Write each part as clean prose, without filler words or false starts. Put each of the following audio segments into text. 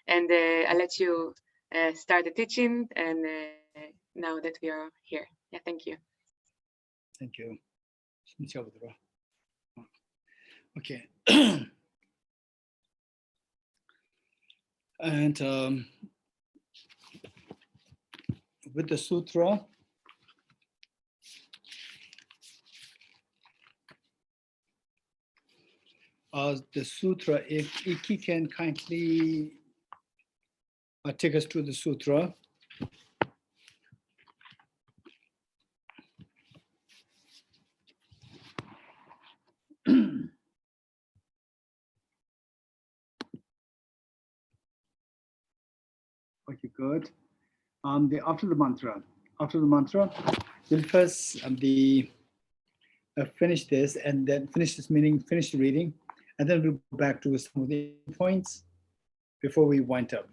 And I'll let you start the teaching. And now that we are here, yeah, thank you. Thank you. Okay. And with the sutra, if Iki can kindly take us to the sutra. Okay, good. After the mantra, we'll first finish this, and then finish this meaning, finish the reading, and then we'll go back to some of the points before we wind up.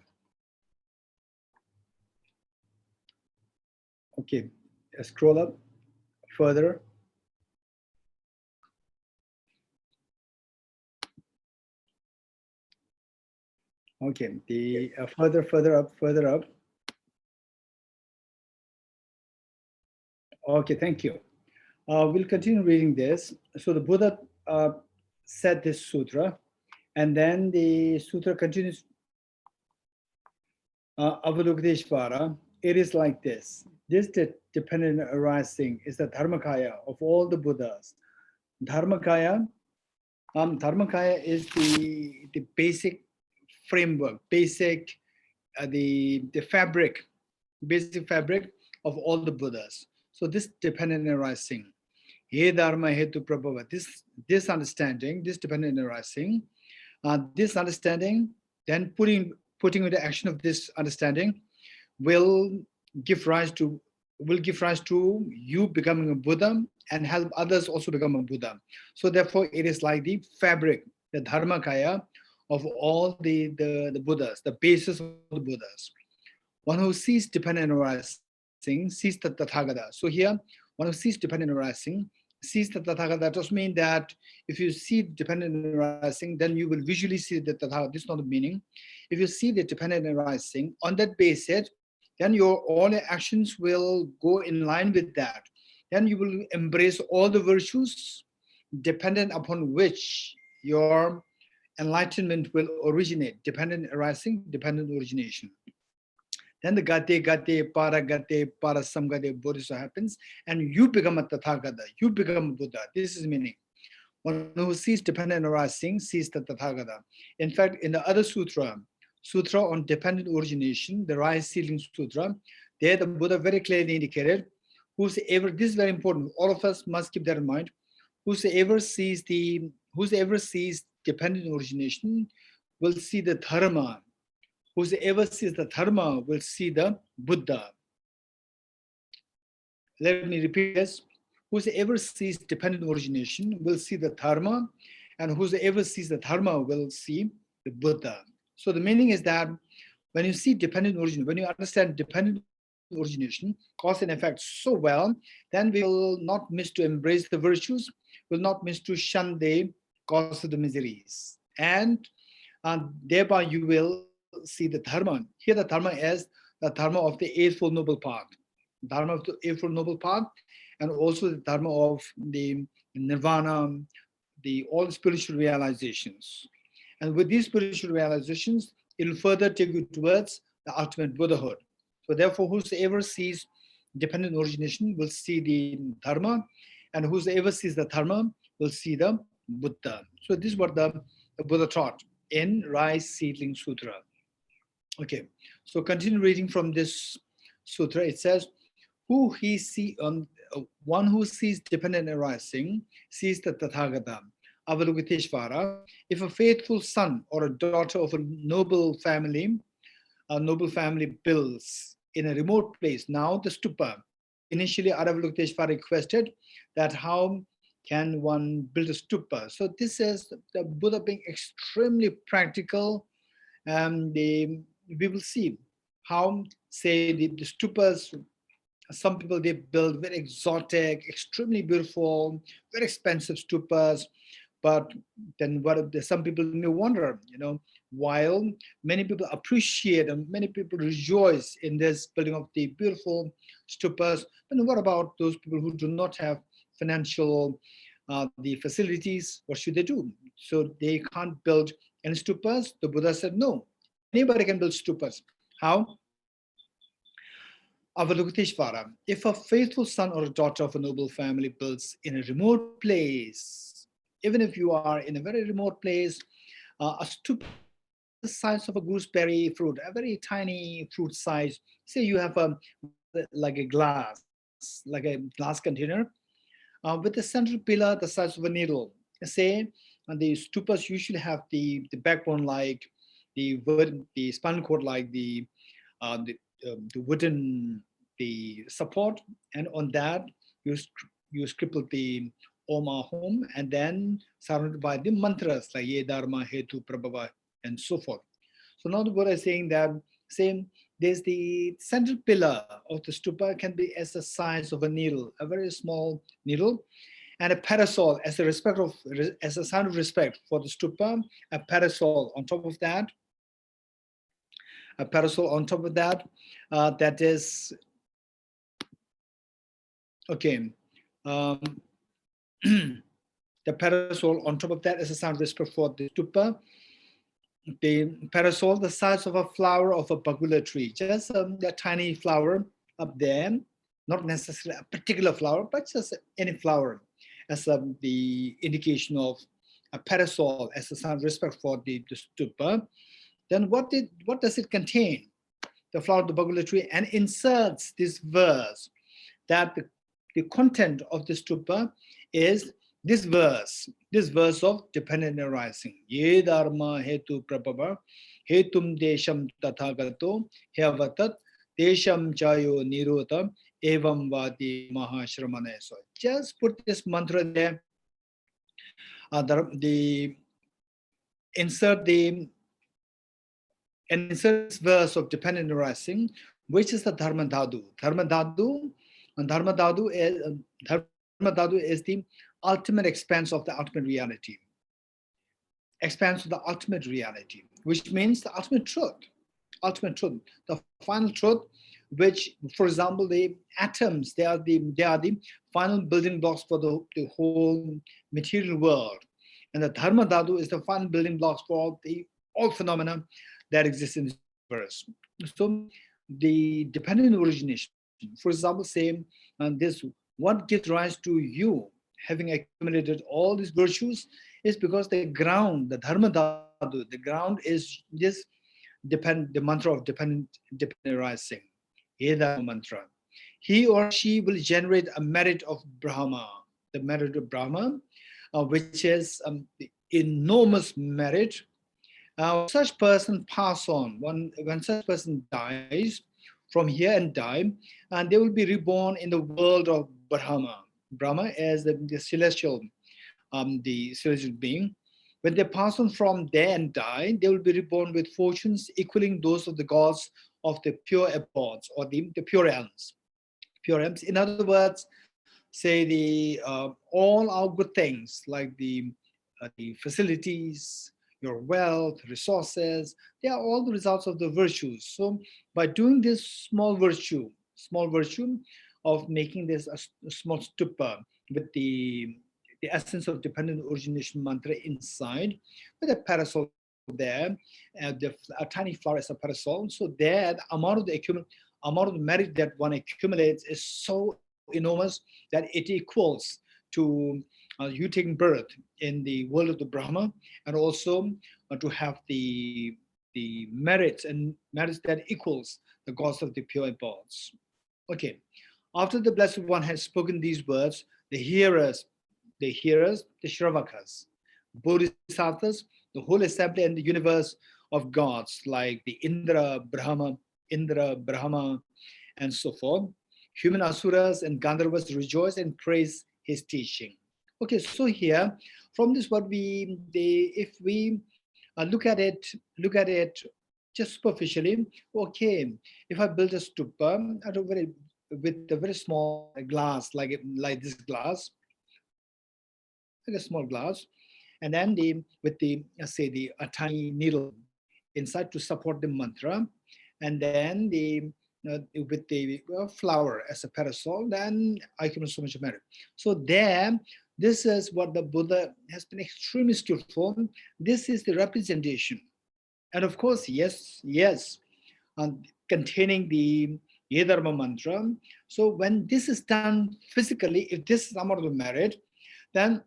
Okay, scroll up further. Okay, the further up. Okay, thank you. We'll continue reading this. So the Buddha said this sutra, and then the sutra continues. Avalokiteshvara, it is like this. This dependent arising is the Dharmakaya of all the Buddhas. Dharmakaya is the basic framework, basic basic fabric of all the Buddhas. So this dependent arising, He Dharma Hetu Prabhava, this understanding, this dependent arising, this understanding, then putting into action of this understanding will give rise to you becoming a Buddha and help others also become a Buddha. So therefore it is like the fabric, the Dharmakaya of all the Buddhas, the basis of the Buddhas. One who sees dependent arising sees the Tathagata. So here, one who sees dependent arising sees the Tathagata. That does mean that if you see dependent arising, then you will visually see the Tathagata. This is not the meaning. If you see the dependent arising, on that basis, then all your actions will go in line with that. Then you will embrace all the virtues dependent upon which your enlightenment will originate. Dependent arising, dependent origination. Then the gate, para samgate, bodhisattva happens, and you become a Tathagata, you become a Buddha. This is meaning. One who sees dependent arising sees the Tathagata. In fact, in the other sutra on dependent origination, the Rise Sealing Sutra, there the Buddha very clearly indicated, whosoever, this is very important, all of us must keep that in mind, whosoever sees dependent origination will see the Dharma. Whosoever sees the Dharma will see the Buddha. Let me repeat this. Whosoever sees dependent origination will see the Dharma, and whosoever sees the Dharma will see the Buddha. So the meaning is that when you see dependent origin, when you understand dependent origination, cause and effect so well, then we will not miss to embrace the virtues, will not miss to shun the cause of the miseries. And thereby you will see the Dharma. Here the Dharma is the Dharma of the Eightfold Noble Path. Dharma of the Eightfold Noble Path, and also the Dharma of the Nirvana, all spiritual realizations. And with these spiritual realizations, it will further take you towards the ultimate Buddhahood. So therefore, whosoever sees dependent origination will see the Dharma, and whosoever sees the Dharma will see the Buddha. So this is what the Buddha taught in Rice Seedling Sutra. Okay, so continue reading from this sutra. It says, one who sees dependent arising sees the Tathagata, Avalokiteshvara. If a faithful son or a daughter of a noble family builds in a remote place, now the Stupa. Initially, Avalokiteshvara requested that how can one build a Stupa? So this is the Buddha being extremely practical. We will see how, say, the stupas, some people, they build very exotic, extremely beautiful, very expensive stupas. But then some people may wonder, while many people appreciate and many people rejoice in this building of the beautiful stupas, then what about those people who do not have financial the facilities? What should they do? So they can't build any stupas. The Buddha said, no, anybody can build stupas. How? Avalokiteshvara, if a faithful son or a daughter of a noble family builds in a remote place, even if you are in a very remote place, a stupa the size of a gooseberry fruit, a very tiny fruit size. Say you have like a glass, like a glass container, with a central pillar the size of a needle. Say, and the stupas usually have the backbone like the spinal cord like the wooden the support, and on that you you scribble the Om Ahom, and then surrounded by the mantras like Ye Dharma Hetu Prabhava and so forth. So now the Buddha is saying that same there's the central pillar of the stupa can be as the size of a needle, a very small needle, and a parasol as a sign of respect for the stupa, a parasol on top of that, a parasol on top of that, that is okay. Um, the parasol on top of that is a sign of respect for the stupa. The parasol, the size of a flower of a bagula tree, just a tiny flower up there, not necessarily a particular flower, but just any flower as the indication of a parasol as a sign of respect for the stupa. Then what does it contain? The flower of the bagula tree, and inserts this verse that the content of the stupa is this verse of dependent arising. Ye dharma hetu prabhava hetum desham tathagato hevatat desham chayo nirota evam vati mahashramane. So just put this mantra there. The insert this verse of dependent arising, which is the dharma dhatu. Dharma dhatu is the ultimate expanse of the ultimate reality. Expanse of the ultimate reality, which means the ultimate truth, the final truth, which, for example, the atoms, they are the final building blocks for the whole material world. And the dharma dhatu is the final building blocks for all phenomena that exist in the universe. So the dependent origination, for example, say this, what gives rise to you having accumulated all these virtues is because the ground, the dharma dhatu, the ground is this the mantra of dependent arising, Eda mantra. He or she will generate a merit of Brahma, the merit of Brahma, which is the enormous merit. Such person pass on, when such person dies from here and die, and they will be reborn in the world of Brahma. Brahma is the celestial being. When they pass on from there and die, they will be reborn with fortunes equaling those of the gods of the pure abodes, or the pure realms. Pure realms. In other words, say all our good things like the facilities, your wealth, resources, they are all the results of the virtues. So by doing this small virtue of making this a small stupa with the essence of dependent origination mantra inside, with a parasol there, a tiny flower as a parasol. So there, the amount of merit that one accumulates is so enormous that it equals to you taking birth in the world of the Brahma, and also to have the merits that equals the gods of the pure abodes. Okay, after the Blessed One has spoken these words, the hearers, the Shravakas, Bodhisattvas, the whole assembly and the universe of gods like the Indra, Brahma, and so forth. Human asuras and Gandharvas rejoice and praise his teaching. Okay, so here, from this, if we look at it just superficially, okay, if I build a stupa with a very small glass, like this glass, like a small glass, and then with the say a tiny needle inside to support the mantra, and then with the flower as a parasol, then I can so much merit. So there, this is what the Buddha has been extremely skillful. This is the representation, and of course, yes, containing the Yedharma mantra. So when this is done physically, if this is some of the merit, then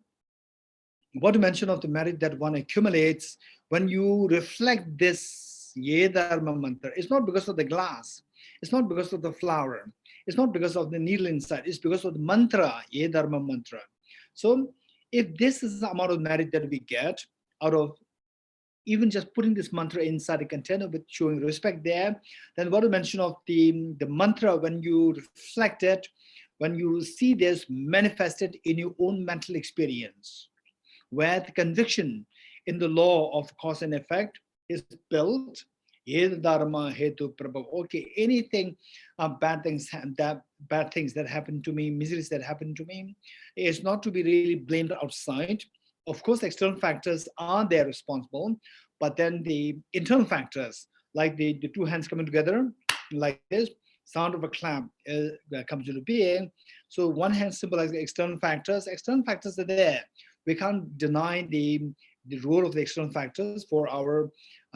what to mention of the merit that one accumulates when you reflect this Yedharma mantra? It's not because of the glass, it's not because of the flower, it's not because of the needle inside, it's because of the mantra, Yedharma mantra. So if this is the amount of merit that we get out of even just putting this mantra inside a container with showing respect there, then what to mention of the mantra when you reflect it, when you see this manifested in your own mental experience, where the conviction in the law of cause and effect is built. Dharma hetu prabhav. Okay, anything bad things that happen to me, miseries that happen to me, is not to be really blamed outside. Of course, external factors are there responsible, but then the internal factors, like the two hands coming together, like this, sound of a clap comes into being. So one hand symbolizes external factors. External factors are there. We can't deny the role of the external factors for our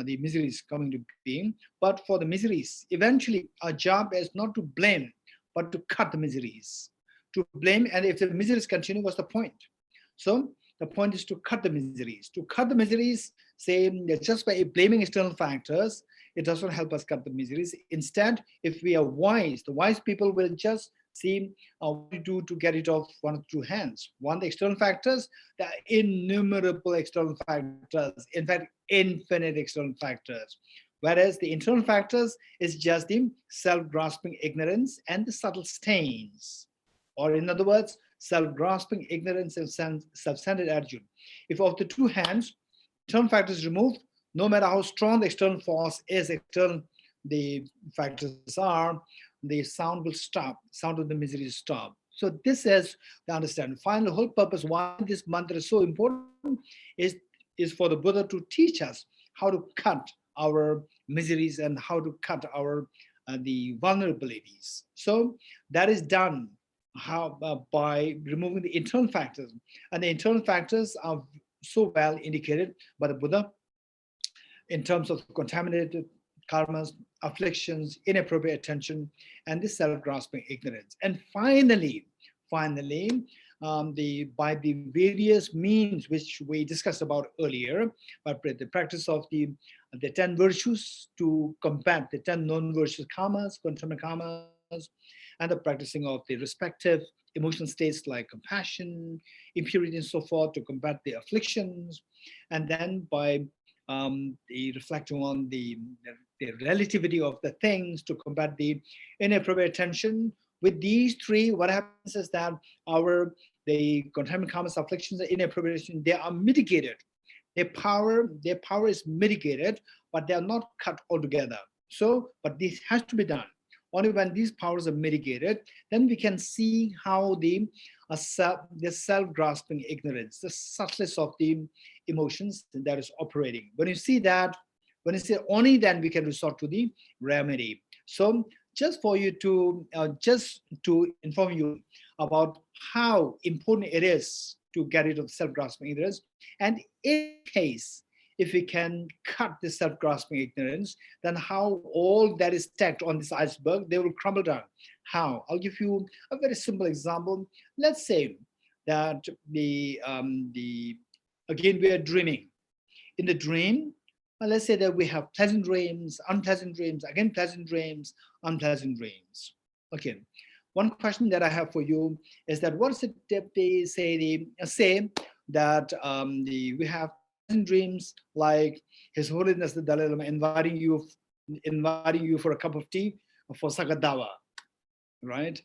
the miseries coming to being. But for the miseries, eventually our job is not to blame, but to cut the miseries. To blame, and if the miseries continue, what's the point? So the point is to cut the miseries. To cut the miseries, say just by blaming external factors, it doesn't help us cut the miseries. Instead, if we are wise, the wise people will just see what to do to get it off one or two hands. One, the external factors, the innumerable external factors, in fact, infinite external factors. Whereas the internal factors is just the self-grasping ignorance and the subtle stains. Or in other words, self-grasping ignorance and self-centered attitude. If of the two hands, internal factors removed, no matter how strong the external force is, external the factors are, the sound will stop, sound of the misery stop. So this is the understanding. Finally, the whole purpose why this mantra is so important is for the Buddha to teach us how to cut our miseries and how to cut our the vulnerabilities. So that is done by removing the internal factors, and the internal factors are so well indicated by the Buddha in terms of contaminated karmas, afflictions, inappropriate attention, and the self-grasping ignorance. And finally, by the various means which we discussed about earlier, but the practice of the 10 virtues to combat the 10 non-virtuous karmas, contaminated karmas, and the practicing of the respective emotional states like compassion, impurity, and so forth to combat the afflictions, and then by the reflecting on the relativity of the things to combat the inappropriate attention. With these three, what happens is that the contaminated karmas, afflictions, and inappropriate attention, they are mitigated. Their power is mitigated, but they are not cut altogether. So, but this has to be done. Only when these powers are mitigated, then we can see how the self-grasping ignorance, the subtlest of the emotions that is operating. When you see that, when you say only then we can resort to the remedy. So just for you to, just to inform you about how important it is to get rid of self-grasping ignorance. And in case, if we can cut this self-grasping ignorance, then how all that is stacked on this iceberg, they will crumble down. How? I'll give you a very simple example. Let's say that again, we are dreaming. In the dream, let's say that we have pleasant dreams, unpleasant dreams, again, pleasant dreams, unpleasant dreams. Okay. One question that I have for you is that what is it that they say? Say that we have pleasant dreams like His Holiness the Dalai Lama inviting you for a cup of tea for Sagadawa, right?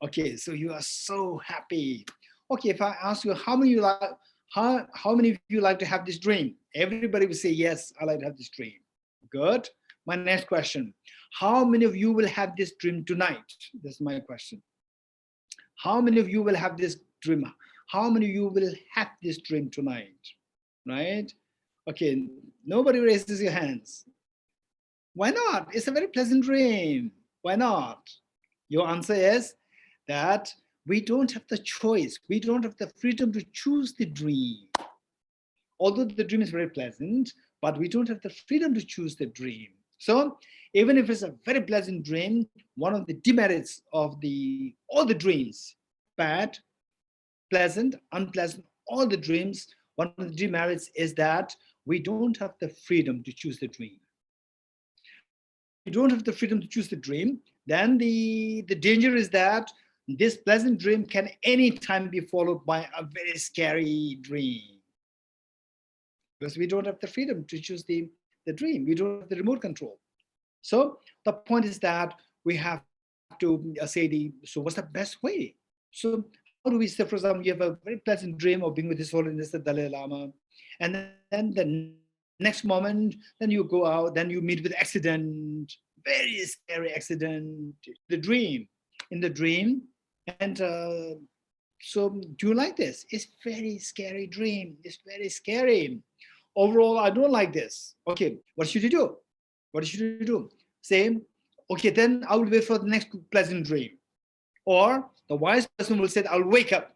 Okay, so you are so happy. Okay, if I ask you how many of you like to have this dream? Everybody will say yes, I like to have this dream. Good. My next question: how many of you will have this dream tonight? That's my question. How many of you will have this dream? How many of you will have this dream tonight? right? Okay, nobody raises your hands. Why not? It's a very pleasant dream. Why not? Your answer is that we don't have the choice. We don't have the freedom to choose the dream. Although the dream is very pleasant, but we don't have the freedom to choose the dream. So even if it's a very pleasant dream, one of the demerits of all the dreams, bad, pleasant, unpleasant, all the dreams, one of the demerits is that we don't have the freedom to choose the dream. When we don't have the freedom to choose the dream, then the danger is that this pleasant dream can anytime be followed by a very scary dream. Because we don't have the freedom to choose the dream. We don't have the remote control. So the point is that we have to so what's the best way? So how do we say, for example, you have a very pleasant dream of being with His Holiness the Dalai Lama, and then the next moment, then you go out, then you meet with accident, very scary accident, the dream, in the dream, and so do you like this? It's very scary dream. It's very scary. Overall, I don't like this. Okay, what should you do? What should you do? Say, okay, then I will wait for the next pleasant dream. Or the wise person will say, I'll wake up.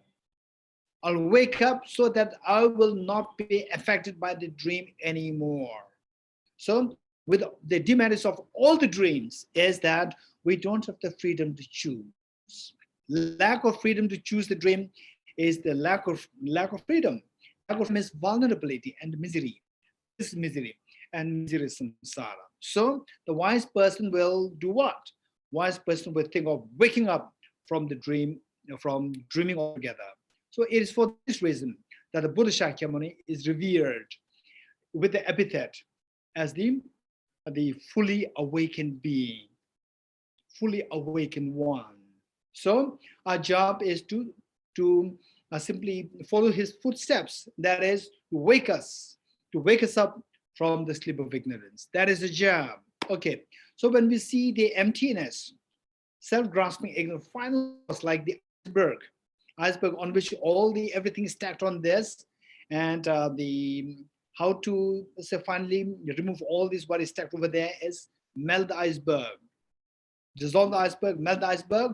I'll wake up so that I will not be affected by the dream anymore. So, with the demerits of all the dreams is that we don't have the freedom to choose. Lack of freedom to choose the dream is the lack of freedom. Lack of freedom is vulnerability and misery. This is misery, and misery is samsara. So the wise person will do what? Wise person will think of waking up from the dream, from dreaming altogether. So it is for this reason that the Buddha Shakyamuni is revered with the epithet as the fully awakened being, fully awakened one. So our job is to simply follow his footsteps. That is to wake us up from the sleep of ignorance. That is the job. Okay. So when we see the emptiness, self-grasping ignorance, final cause like the iceberg on which all the everything is stacked on this, and the how to say finally remove all this what is stacked over there is melt the iceberg, dissolve the iceberg, melt the iceberg.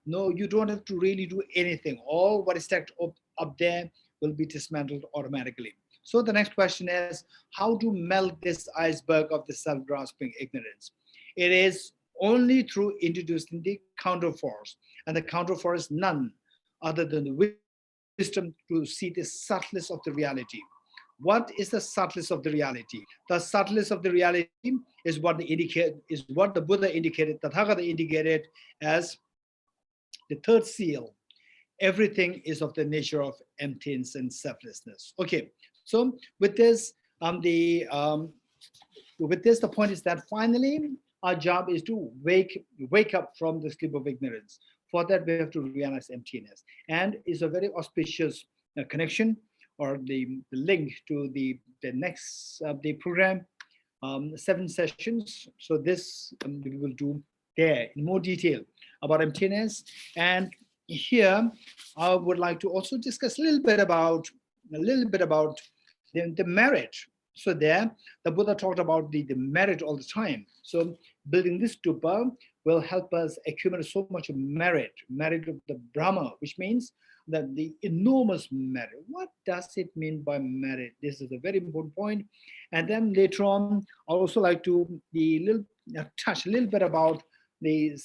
No, you don't have to really do anything. All what is stacked up there will be dismantled automatically. So the next question is, how to melt this iceberg of the self-grasping ignorance? It is only through introducing the counterforce, and the counterforce is none other than the wisdom to see the subtlest of the reality. What is the subtlest of the reality? The subtlest of the reality is what the Buddha indicated, Tathagata indicated as the third seal. Everything is of the nature of emptiness and selflessness. Okay, so with this, the point is that finally our job is to wake up from the sleep of ignorance. For that, we have to realize emptiness, and is a very auspicious connection or the link to the next the program, 7 sessions. So this we will do there in more detail about emptiness. And here I would like to also discuss a little bit about the merit. So there, the Buddha talked about the merit all the time. So building this stupa will help us accumulate so much merit of the Brahma, which means that the enormous merit. What does it mean by merit? This is a very important point. And then later on, I also like to touch a little bit about the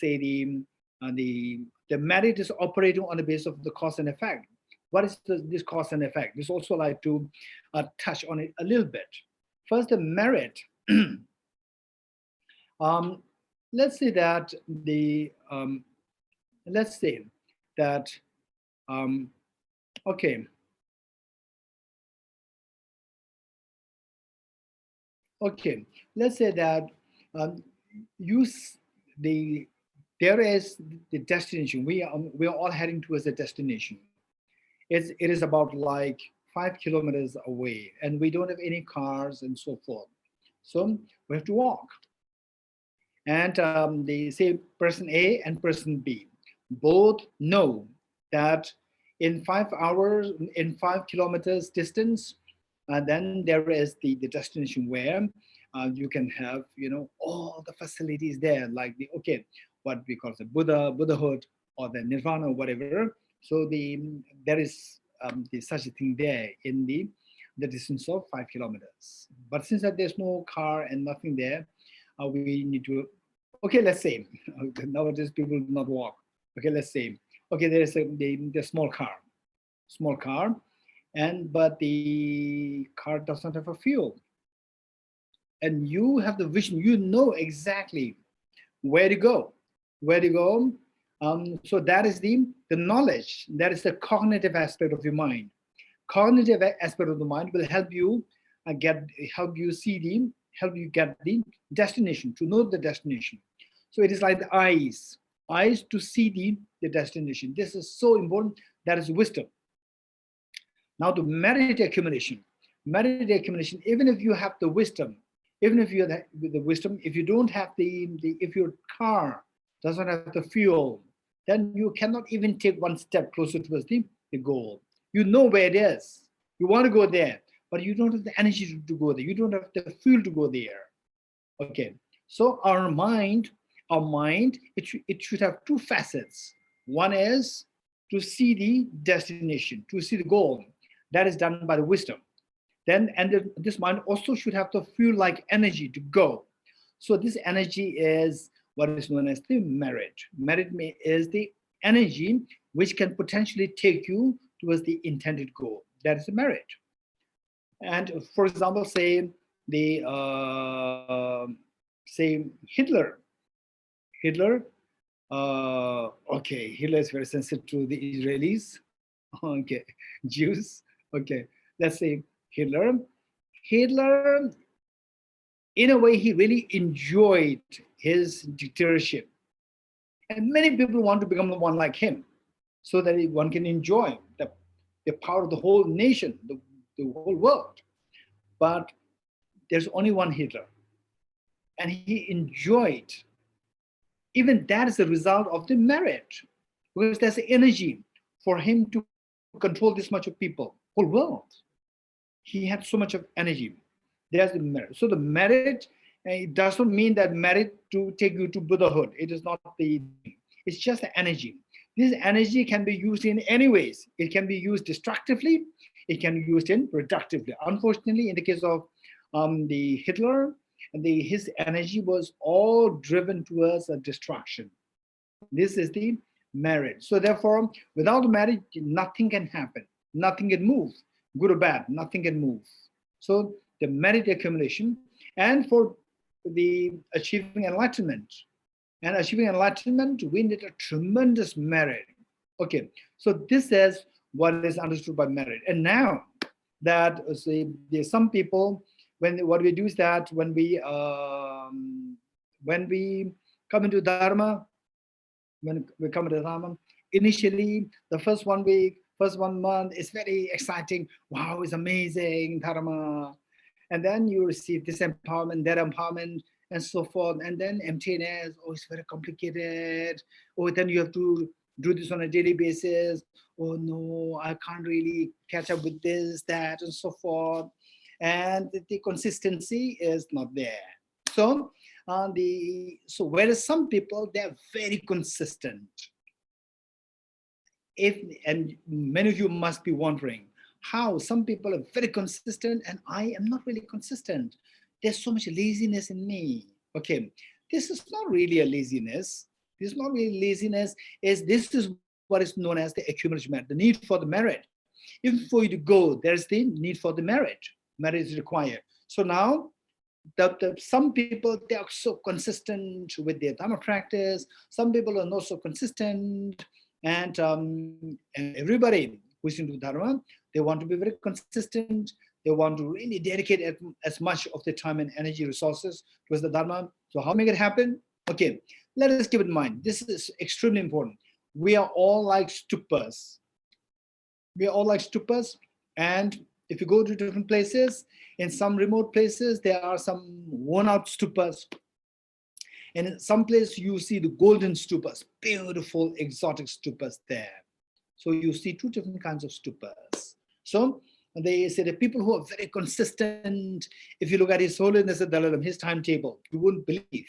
merit is operating on the basis of the cause and effect. What is this cause and effect? This also like to touch on it a little bit. First, the merit. Let's say that okay. Okay, let's say that um, use there is the destination. We are all heading towards a destination. It is about like 5 kilometers away, and we don't have any cars and so forth. So we have to walk. And they say person A and person B both know that in 5 hours, in 5 kilometers distance, then there is the destination where you can have, all the facilities there, like what we call the Buddhahood, or the Nirvana, or whatever. So there is such a thing there in the distance of 5 kilometers. But since that there's no car and nothing there, we need to, okay, let's say, nowadays people do not walk. Okay, let's say, okay, there is the small car, but the car does not have a fuel. And you have the vision, you know exactly where to go, where to go. So that is the knowledge, that is the cognitive aspect of your mind. Cognitive aspect of the mind will help you help you get the destination, to know the destination. So it is like the eyes to see the destination. This is so important. That is wisdom. Now the merit accumulation, even if you have the wisdom, even if you have the wisdom, if you don't have if your car doesn't have the fuel, then you cannot even take one step closer towards the goal. You know where it is. You want to go there, but you don't have the energy to go there. You don't have the fuel to go there. Okay. So our mind, it should have two facets. One is to see the destination, to see the goal. That is done by the wisdom. This mind also should have the fuel like energy to go. So this energy is what is known as the merit. Merit is the energy which can potentially take you towards the intended goal. That is the merit. And for example, say Hitler. Hitler is very sensitive to the Israelis. Okay, Jews. Okay, let's say Hitler, in a way, he really enjoyed his dictatorship. And many people want to become the one like him, so that one can enjoy the power of the whole nation, the whole world. But there's only one Hitler. And he enjoyed. Even that is the result of the merit, because there's the energy for him to control this much of people, whole world. He had so much of energy. There's the merit. So the merit, it doesn't mean that merit to take you to Buddhahood. It is not it's just the energy. This energy can be used in any ways. It can be used destructively. It can be used in productively. Unfortunately, in the case of the Hitler, his energy was all driven towards a destruction. This is the merit. So therefore, without merit, nothing can happen. Nothing can move. Good or bad, nothing can move. So the merit accumulation, and for the achieving enlightenment. And achieving enlightenment, we need a tremendous merit. Okay, so this is what is understood by merit. And now that there's some people, what we do is that when we come into Dharma, initially the first 1 week, first 1 month is very exciting. Wow, it's amazing, Dharma. And then you receive this empowerment, that empowerment, and so forth. And then emptiness, oh, it's very complicated. Oh, then you have to do this on a daily basis. Oh no, I can't really catch up with this, that, and so forth. And the consistency is not there. So, whereas some people, they're very consistent. And many of you must be wondering how some people are very consistent and I am not really consistent. There's so much laziness in me. Okay, this is not really a laziness. This is not really laziness. This is what is known as the accumulation merit, the need for the merit. Even for you to go, there's the need for the merit. Merit is required. So now, some people, they are so consistent with their Dharma practice. Some people are not so consistent. And everybody who's into Dharma, they want to be very consistent. They want to really dedicate as much of their time and energy resources towards the Dharma. So how to make it happen? Okay, let us keep in mind, this is extremely important. We are all like stupas. We are all like stupas. And if you go to different places, in some remote places, there are some worn out stupas. And in some places, you see the golden stupas, beautiful exotic stupas there. So you see two different kinds of stupas. So they say the people who are very consistent, if you look at His Holiness the Dalai Lama, his timetable, you wouldn't believe.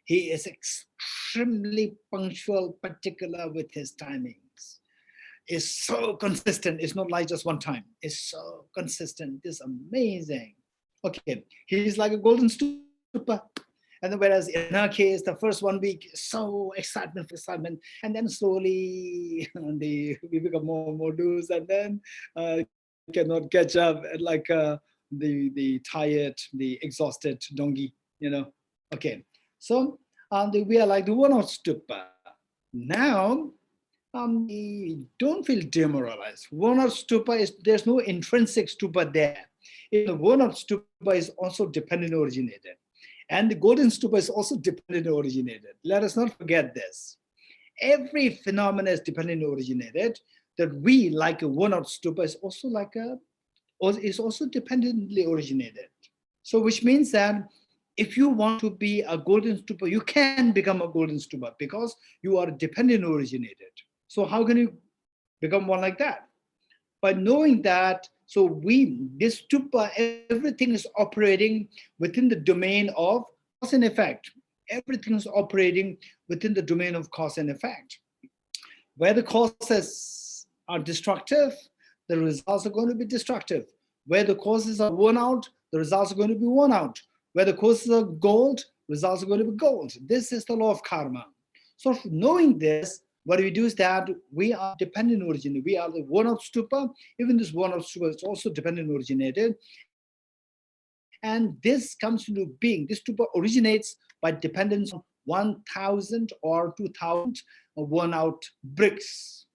He is extremely punctual, particular with his timings. Is so consistent. It's not like just one time. It's so consistent. It's amazing. Okay, he's like a golden stupa. And then whereas in our case, the first 1 week, so excitement for excitement, and then slowly we become more and more loose, and then cannot catch up, like the tired, the exhausted donkey, Okay, so we are like the one of stupa. Now we don't feel demoralized. One of stupa is, there's no intrinsic stupa there. The one of stupa is also dependent originated. And the golden stupa is also dependent originated. Let us not forget this. Every phenomenon is dependent originated. That we, like a one out stupa, is also dependently originated. So which means that if you want to be a golden stupa, you can become a golden stupa because you are dependent originated. So how can you become one like that? By knowing that, so this stupa, everything is operating within the domain of cause and effect. Everything is operating within the domain of cause and effect. Where the causes are destructive, the results are going to be destructive. Where the causes are worn out, the results are going to be worn out. Where the causes are gold, results are going to be gold. This is the law of karma. So knowing this, what we do is that we are dependent originated. We are the one of stupa. Even this one of stupa is also dependent originated. And this comes into being. This stupa originates by dependence on 1,000 or 2,000 worn out bricks.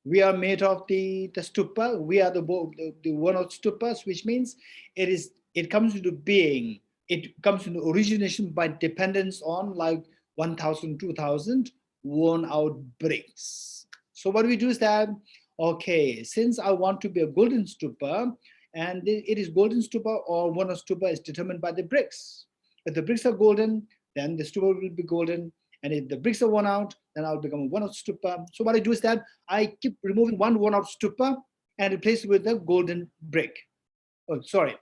We are made of the stupa. We are the one of stupas, which means it comes into being. It comes into origination by dependence on like 1,000, 2,000 worn out bricks. So what we do is that, okay, since I want to be a golden stupa, and it is golden stupa or one of stupa is determined by the bricks. If the bricks are golden, then the stupa will be golden. And if the bricks are worn out, then I'll become a one out stupa. So what I do is that I keep removing one out stupa and replace it with a golden brick. Oh, sorry.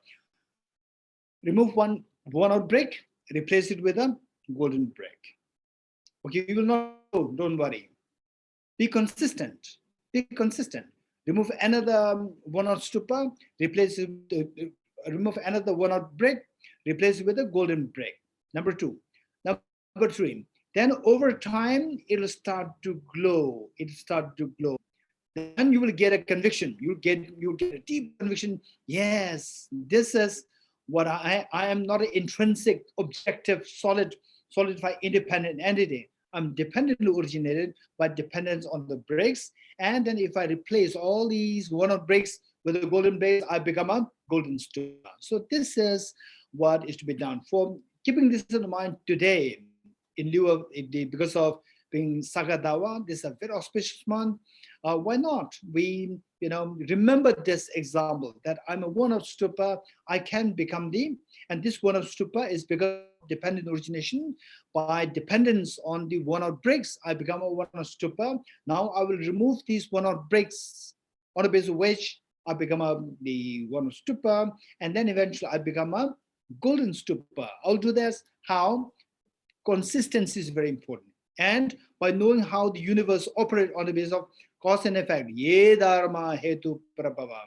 Remove one out brick, replace it with a golden brick. Okay, you will not let go, don't worry. Be consistent. Be consistent. Remove another one out stupa, replace it, remove another one out brick, replace it with a golden brick. Number 2. Number 3. Then over time, it'll start to glow. It'll start to glow. Then you will get a conviction. You'll get a deep conviction. Yes, this is what I am not an intrinsic, objective, solidified, independent entity. I'm dependently originated by dependence on the bricks. And then if I replace all these one-off bricks with a golden base, I become a golden stupa. So this is what is to be done. For keeping this in mind today, in lieu of because of being Sagadawa, this is a very auspicious month. Why not? We remember this example that I'm a one of stupa. I can become and this one of stupa is because of dependent origination. By dependence on the one of bricks, I become a one of stupa. Now I will remove these one of bricks on the basis of which I become the one of stupa, and then eventually I become a golden stupa. I'll do this. How? Consistency is very important. And by knowing how the universe operates on the basis of cause and effect, ye dharma hetu prabhava,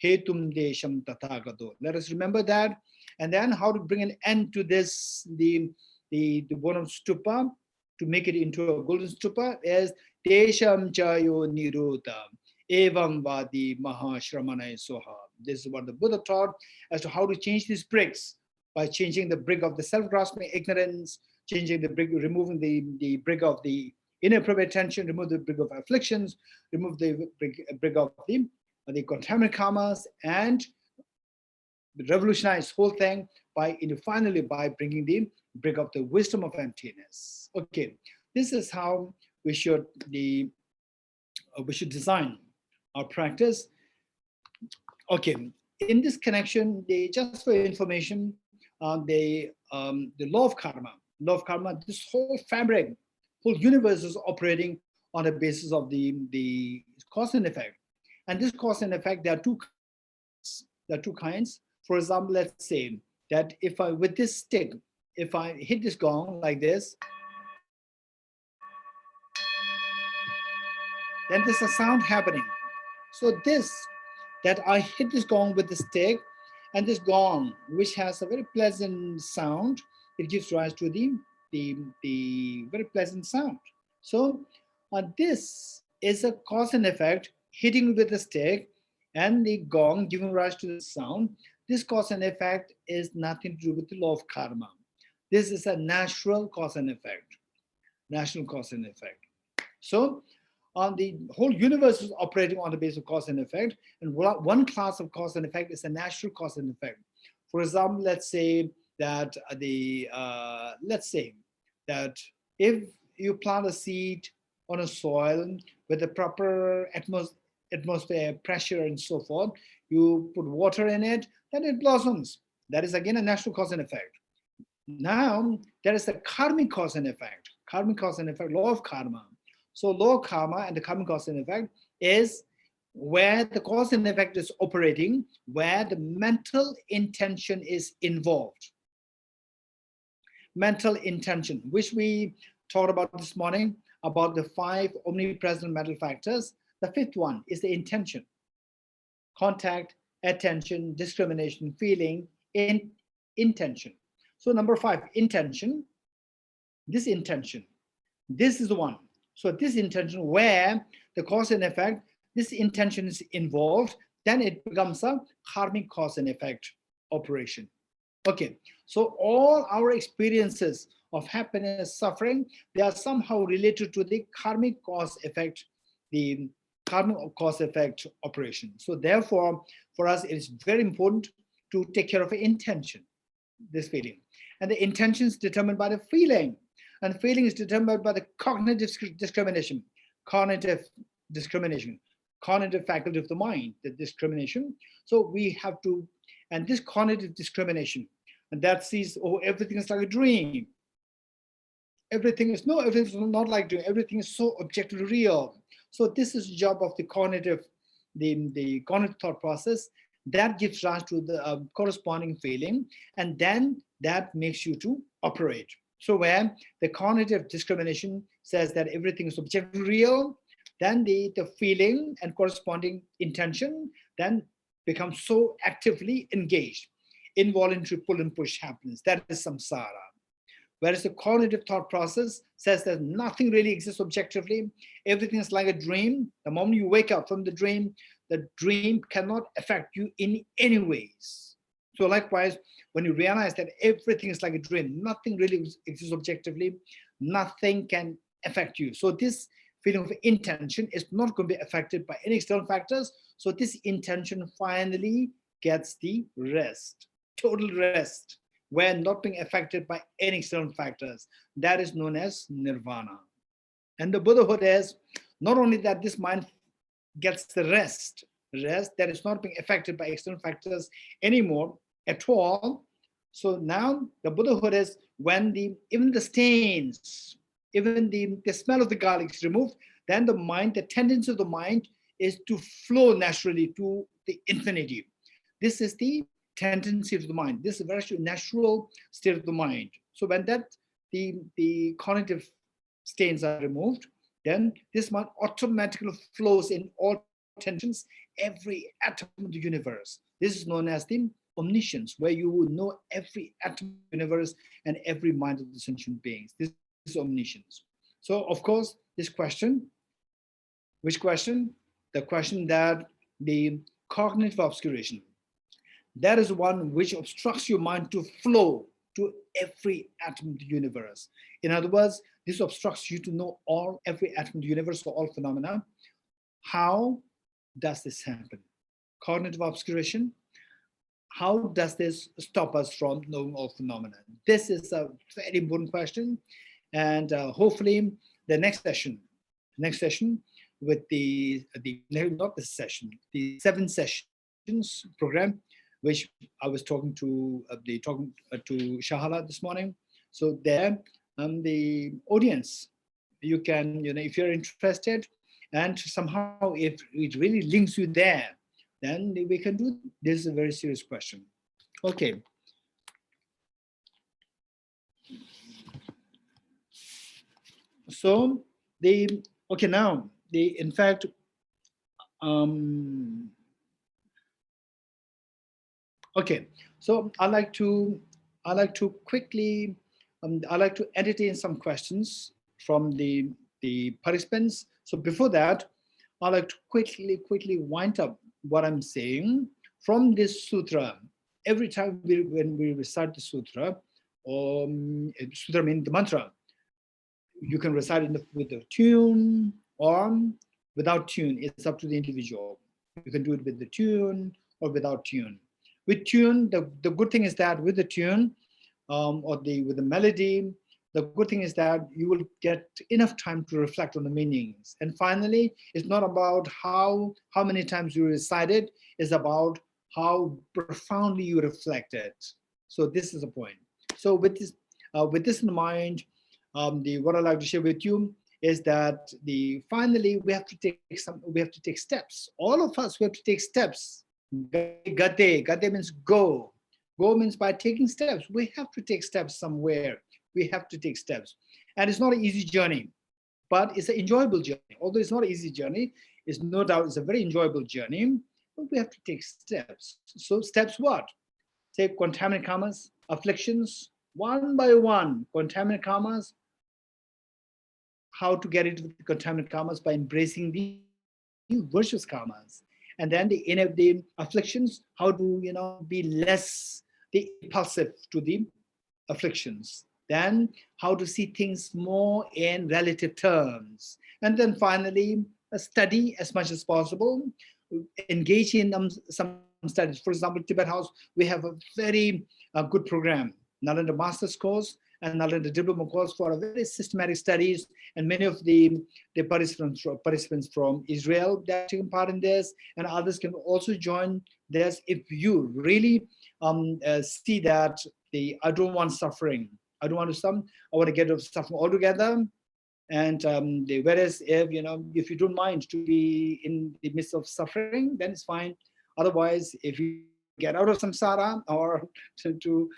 hetum desham tathagato. Let us remember that. And then how to bring an end to this, the one of stupa, to make it into a golden stupa, is desham chayo nirota, evam vadi mahashramanai soha. This is what the Buddha taught as to how to change these bricks, by changing the brick of the self-grasping ignorance, changing the brick, removing the brick of the inappropriate attention, remove the brick of afflictions, remove the brick of the contaminant karmas, and revolutionize whole thing by finally by bringing the brick of the wisdom of emptiness. Okay, this is how we should design our practice. Okay, in this connection, just for information, the law of karma, this whole fabric, whole universe is operating on the basis of the cause and effect. And this cause and effect, there are two There are two kinds. For example, let's say that if I, with this stick, if I hit this gong like this, then there's a sound happening. So this, that I hit this gong with the stick, and this gong, which has a very pleasant sound, it gives rise to the very pleasant sound. So this is a cause and effect, hitting with the stick and the gong giving rise to the sound. This cause and effect is nothing to do with the law of karma. This is a natural cause and effect. Natural cause and effect. So the whole universe is operating on the basis of cause and effect, and one class of cause and effect is a natural cause and effect. For example, let's say that if you plant a seed on a soil with the proper atmosphere pressure and so forth, you put water in it, then it blossoms. That is again a natural cause and effect. Now there is a karmic cause and effect. Karmic cause and effect, law of karma. So law of karma and the karmic cause and effect is where the cause and effect is operating, where the mental intention is involved. Mental intention, which we talked about this morning, about the 5 omnipresent mental factors. The 5th one is the intention. Contact, attention, discrimination, feeling, intention. So number 5, intention. This intention, this is the one. So this intention, where the cause and effect, this intention is involved, then it becomes a karmic cause and effect operation. Okay, so all our experiences of happiness, suffering, they are somehow related to the karmic cause effect, the karmic cause effect operation. So therefore, for us, it is very important to take care of the intention, this feeling. And the intention is determined by the feeling. And feeling is determined by the cognitive discrimination, cognitive faculty of the mind, the discrimination. So we have to, and this cognitive discrimination, and that sees, oh, everything is like a dream. Everything is not like dream. Everything is so objectively real. So this is the job of the cognitive, the cognitive thought process that gives rise to the corresponding feeling, and then that makes you to operate. So where the cognitive discrimination says that everything is objectively real, then the feeling and corresponding intention then becomes so actively engaged. Involuntary pull and push happens. That is samsara. Whereas the cognitive thought process says that nothing really exists objectively. Everything is like a dream. The moment you wake up from the dream cannot affect you in any ways. So likewise, when you realize that everything is like a dream, nothing really exists objectively, nothing can affect you. So this feeling of intention is not going to be affected by any external factors. So this intention finally gets the rest, total rest, where not being affected by any external factors. That is known as nirvana. And the Buddhahood is not only that this mind gets the rest that is not being affected by external factors anymore at all. So now the Buddhahood is when even the stains, even the smell of the garlic is removed, then the mind, the tendency of the mind is to flow naturally to the infinity. This is the tendency of the mind. This is a very natural state of the mind. So when the cognitive stains are removed, then this mind automatically flows in all tensions, every atom of the universe. This is known as the omniscience, where you will know every atom of the universe and every mind of the sentient beings. This is omniscience. So of course, this question, which question? The question that the cognitive obscuration, that is one which obstructs your mind to flow to every atom of the universe. In other words, this obstructs you to know every atom of the universe or all phenomena. How does this happen? Cognitive obscuration. How does this stop us from knowing all phenomena? This is a very important question. And hopefully the next session with the 7 sessions program, which I was talking to Shahala this morning. So there, the audience, you can, if you're interested, and somehow if it really links you there, then we can do. This is a very serious question. Okay. So okay, now in fact, okay, so I like to quickly I like to entertain some questions from the participants. So before that, I like to quickly wind up what I'm saying from this sutra. Every time when we recite the sutra, sutra means the mantra, you can recite it with the tune or without tune. It's up to the individual. You can do it with the tune or without tune. With tune, the good thing is that with the tune or with the melody, the good thing is that you will get enough time to reflect on the meanings. And finally, it's not about how many times you recite it, it's about how profoundly you reflect it. So this is the point. So with this in mind, what I'd like to share with you is that finally we have to take steps. All of us, we have to take steps. Gate means go. Go means by taking steps. We have to take steps somewhere. We have to take steps. And it's not an easy journey, but it's an enjoyable journey. Although it's not an easy journey, it's no doubt it's a very enjoyable journey, but we have to take steps. So steps what? Take contaminant karmas, afflictions, one by one, contaminant karmas, how to get into the contaminant karmas by embracing the virtuous karmas. And then the afflictions, how to be less impulsive to the afflictions. Then how to see things more in relative terms. And then finally, study as much as possible, engage in some studies. For example, Tibet House, we have a very good program, Nalanda Master's course and Nalanda Diploma course for a very systematic studies, and many of the participants from Israel that are taking part in this, and others can also join this if you really see that I don't want suffering. I don't want to I want to get rid of suffering altogether. And whereas if you don't mind to be in the midst of suffering, then it's fine. Otherwise, if you get out of samsara or to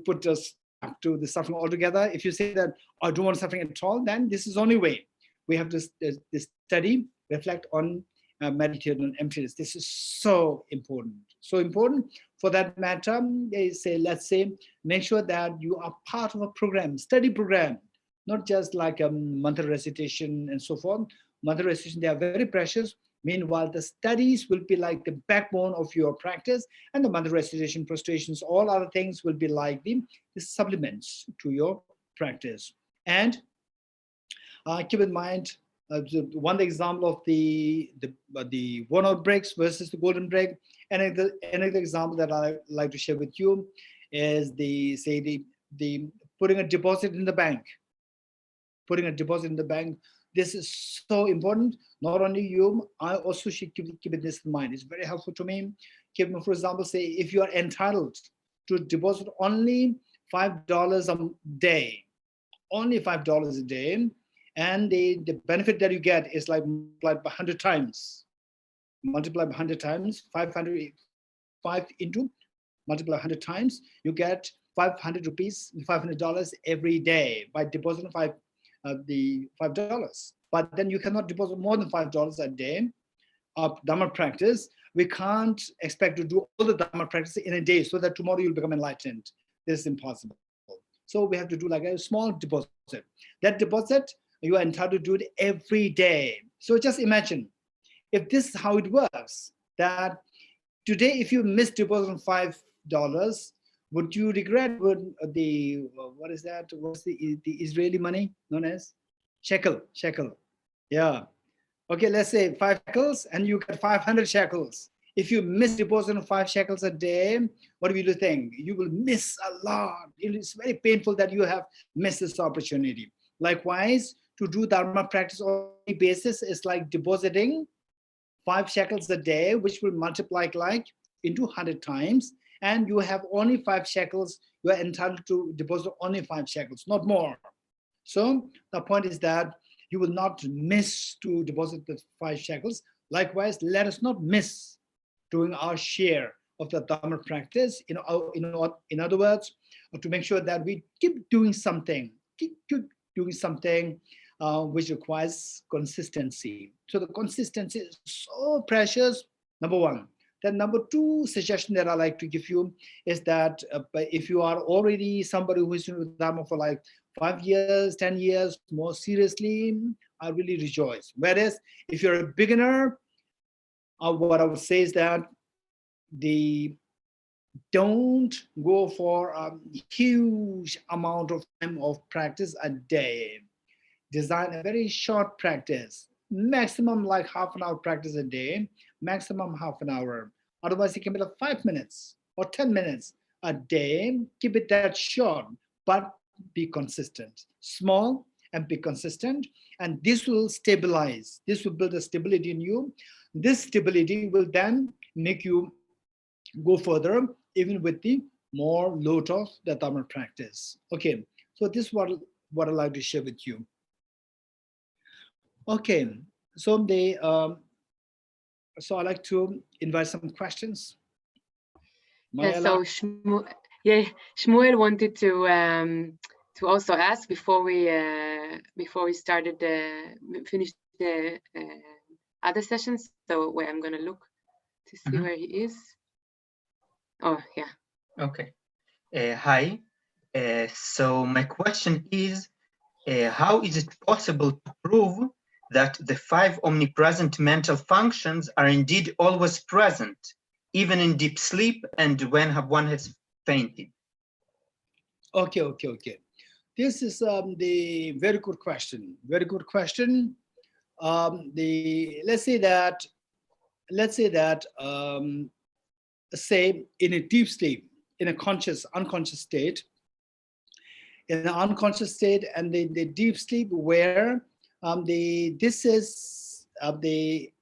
put a stop to the suffering altogether, if you say that I don't want suffering at all, then this is the only way. We have to study, reflect on, meditate on emptiness. This is so important. So important. For that matter, they say, let's say, make sure that you are part of a program, study program, not just like a mantra recitation and so forth. Mantra recitation, they are very precious. Meanwhile, the studies will be like the backbone of your practice, and the mantra recitation, prostrations, all other things will be like the supplements to your practice. And keep in mind, one example of the 1 hour breaks versus the golden break. Another example that I like to share with you is the putting a deposit in the bank. Putting a deposit in the bank. This is so important. Not only you, I also should keep this in mind. It's very helpful to me. For example, say if you are entitled to deposit only $5 a day, only $5 a day, and the benefit that you get is like multiplied by 100 times. Multiply by 100 times, 5 into multiply 100 times, you get 500 rupees, $500 every day by depositing $5. But then you cannot deposit more than $5 a day of Dharma practice. We can't expect to do all the Dharma practice in a day so that tomorrow you'll become enlightened. This is impossible. So we have to do like a small deposit. That deposit, you are entitled to do it every day. So just imagine, if this is how it works, that today if you miss deposit $5, would you regret what is that? What's the Israeli money known as? Shekel. Yeah. Okay, let's say 5 shekels and you get 500 shekels. If you miss deposit 5 shekels a day, what will you think? You will miss a lot. It's very painful that you have missed this opportunity. Likewise, to do Dharma practice on a daily basis is like depositing 5 shekels a day, which will multiply like into 100 times. And you have only 5 shekels. You are entitled to deposit only 5 shekels, not more. So the point is that you will not miss to deposit the 5 shekels. Likewise, let us not miss doing our share of the Dharma practice. In other words, to make sure that we keep doing something, keep doing something which requires consistency. So the consistency is so precious, number one. Then number two suggestion that I like to give you is that if you are already somebody who is doing Dharma for like 5 years, 10 years, more seriously, I really rejoice. Whereas if you're a beginner, what I would say is that don't go for a huge amount of time of practice a day. Design a very short practice, maximum like half an hour practice a day, maximum half an hour. Otherwise, it can be like 5 minutes or 10 minutes a day. Keep it that short, but be consistent. Small and be consistent, and this will stabilize. This will build a stability in you. This stability will then make you go further, even with the more load of the Dharma practice. Okay, so this is what I'd like to share with you. Okay, so so I'd like to invite some questions. Yeah, so Shmuel wanted to also ask before we started finished the other sessions. So where I'm gonna look to see where he is. Oh yeah. Okay. Hi. So my question is, how is it possible to prove that the 5 omnipresent mental functions are indeed always present, even in deep sleep and when one has fainted? Okay. This is the very good question. Very good question. Let's say that say in a deep sleep, in a unconscious state, in an unconscious state, and the deep sleep where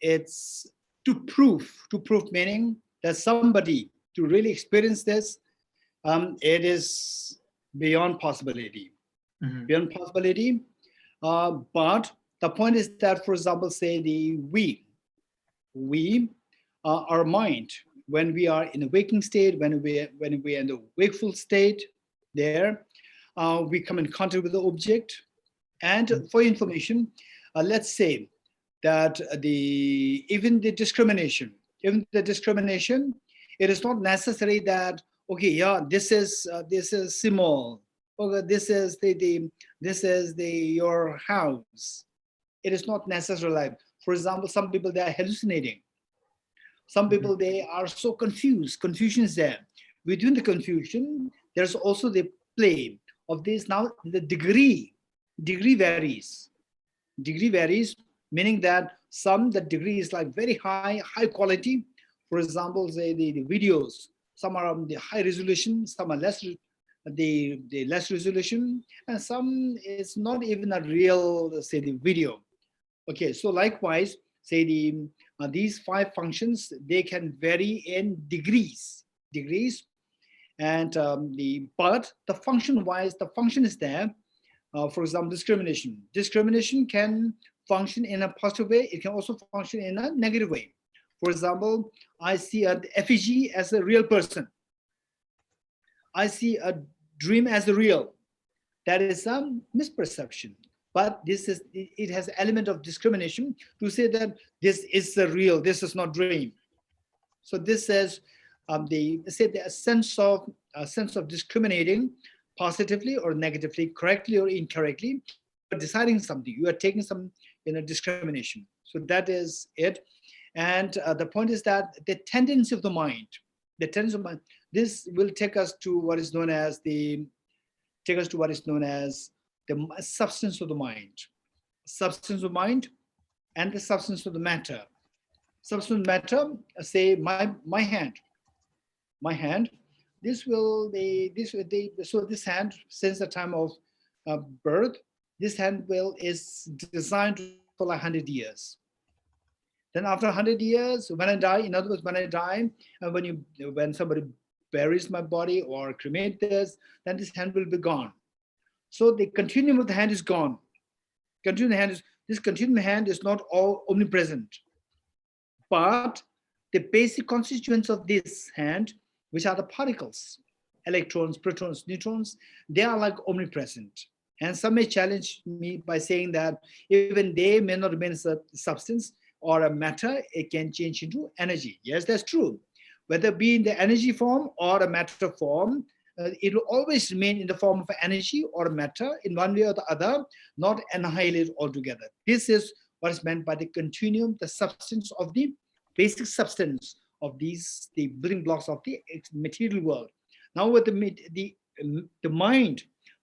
it's to prove meaning that somebody to really experience this, it is beyond possibility. Beyond possibility. But the point is that, for example, say our mind, when we are in a waking state, when we are in the wakeful state, there we come in contact with the object. And for information, let's say that even the discrimination, it is not necessary that, okay, yeah, this is Simol, okay, this is your house. It is not necessary. Like, for example, some people, they are hallucinating. Some people, they are so confused. Confusion is there. Within the confusion, there's also the play of this. Now the degree varies. Degree varies, meaning that the degree is like very high quality. For example, say the videos, some are on the high resolution, some are less, the less resolution, and some is not even a real, say, the video. Okay, so likewise, say these 5 functions, they can vary in degrees, and but the function-wise, the function is there. For example, discrimination can function in a positive way. It can also function in a negative way. For example, I see an effigy as a real person. I see a dream as a real. That is some misperception. But it has element of discrimination to say that this is the real, this is not dream. So this says the sense of discriminating positively or negatively, correctly or incorrectly. You're deciding something. You are taking some discrimination. So that is it. And the point is that the tendency of the mind, this will take us to what is known as the substance of the mind, and the substance of the matter. Substance matter, say my hand. So this hand, since the time of birth, this hand is designed for like 100 years. Then after 100 years, when I die, in other words, when I die, and when somebody buries my body or cremate this, then this hand will be gone. So the continuum of the hand is gone. This continuum hand is not all omnipresent, but the basic constituents of this hand, which are the particles, electrons, protons, neutrons, they are like omnipresent. And some may challenge me by saying that even they may not remain a substance or a matter, it can change into energy. Yes, that's true. Whether it be in the energy form or a matter form, it will always remain in the form of energy or matter in one way or the other, not annihilate altogether. This is what is meant by the continuum, the substance of the basic substance of these, the building blocks of the material world. Now with the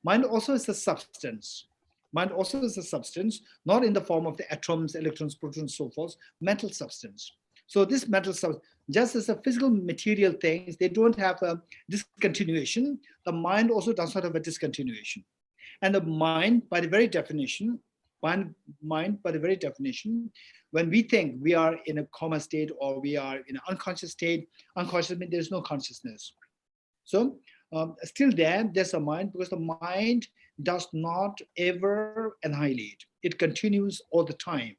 mind also is a substance. Mind also is a substance, not in the form of the atoms, electrons, protons, so forth, mental substance. So this mental substance, just as a physical material things, they don't have a discontinuation. The mind also does not have a discontinuation. And the mind, by the very definition, mind by the very definition, when we think we are in a coma state or we are in an unconscious state, unconscious means there's no consciousness. So still there's a mind, because the mind does not ever annihilate. It continues all the time,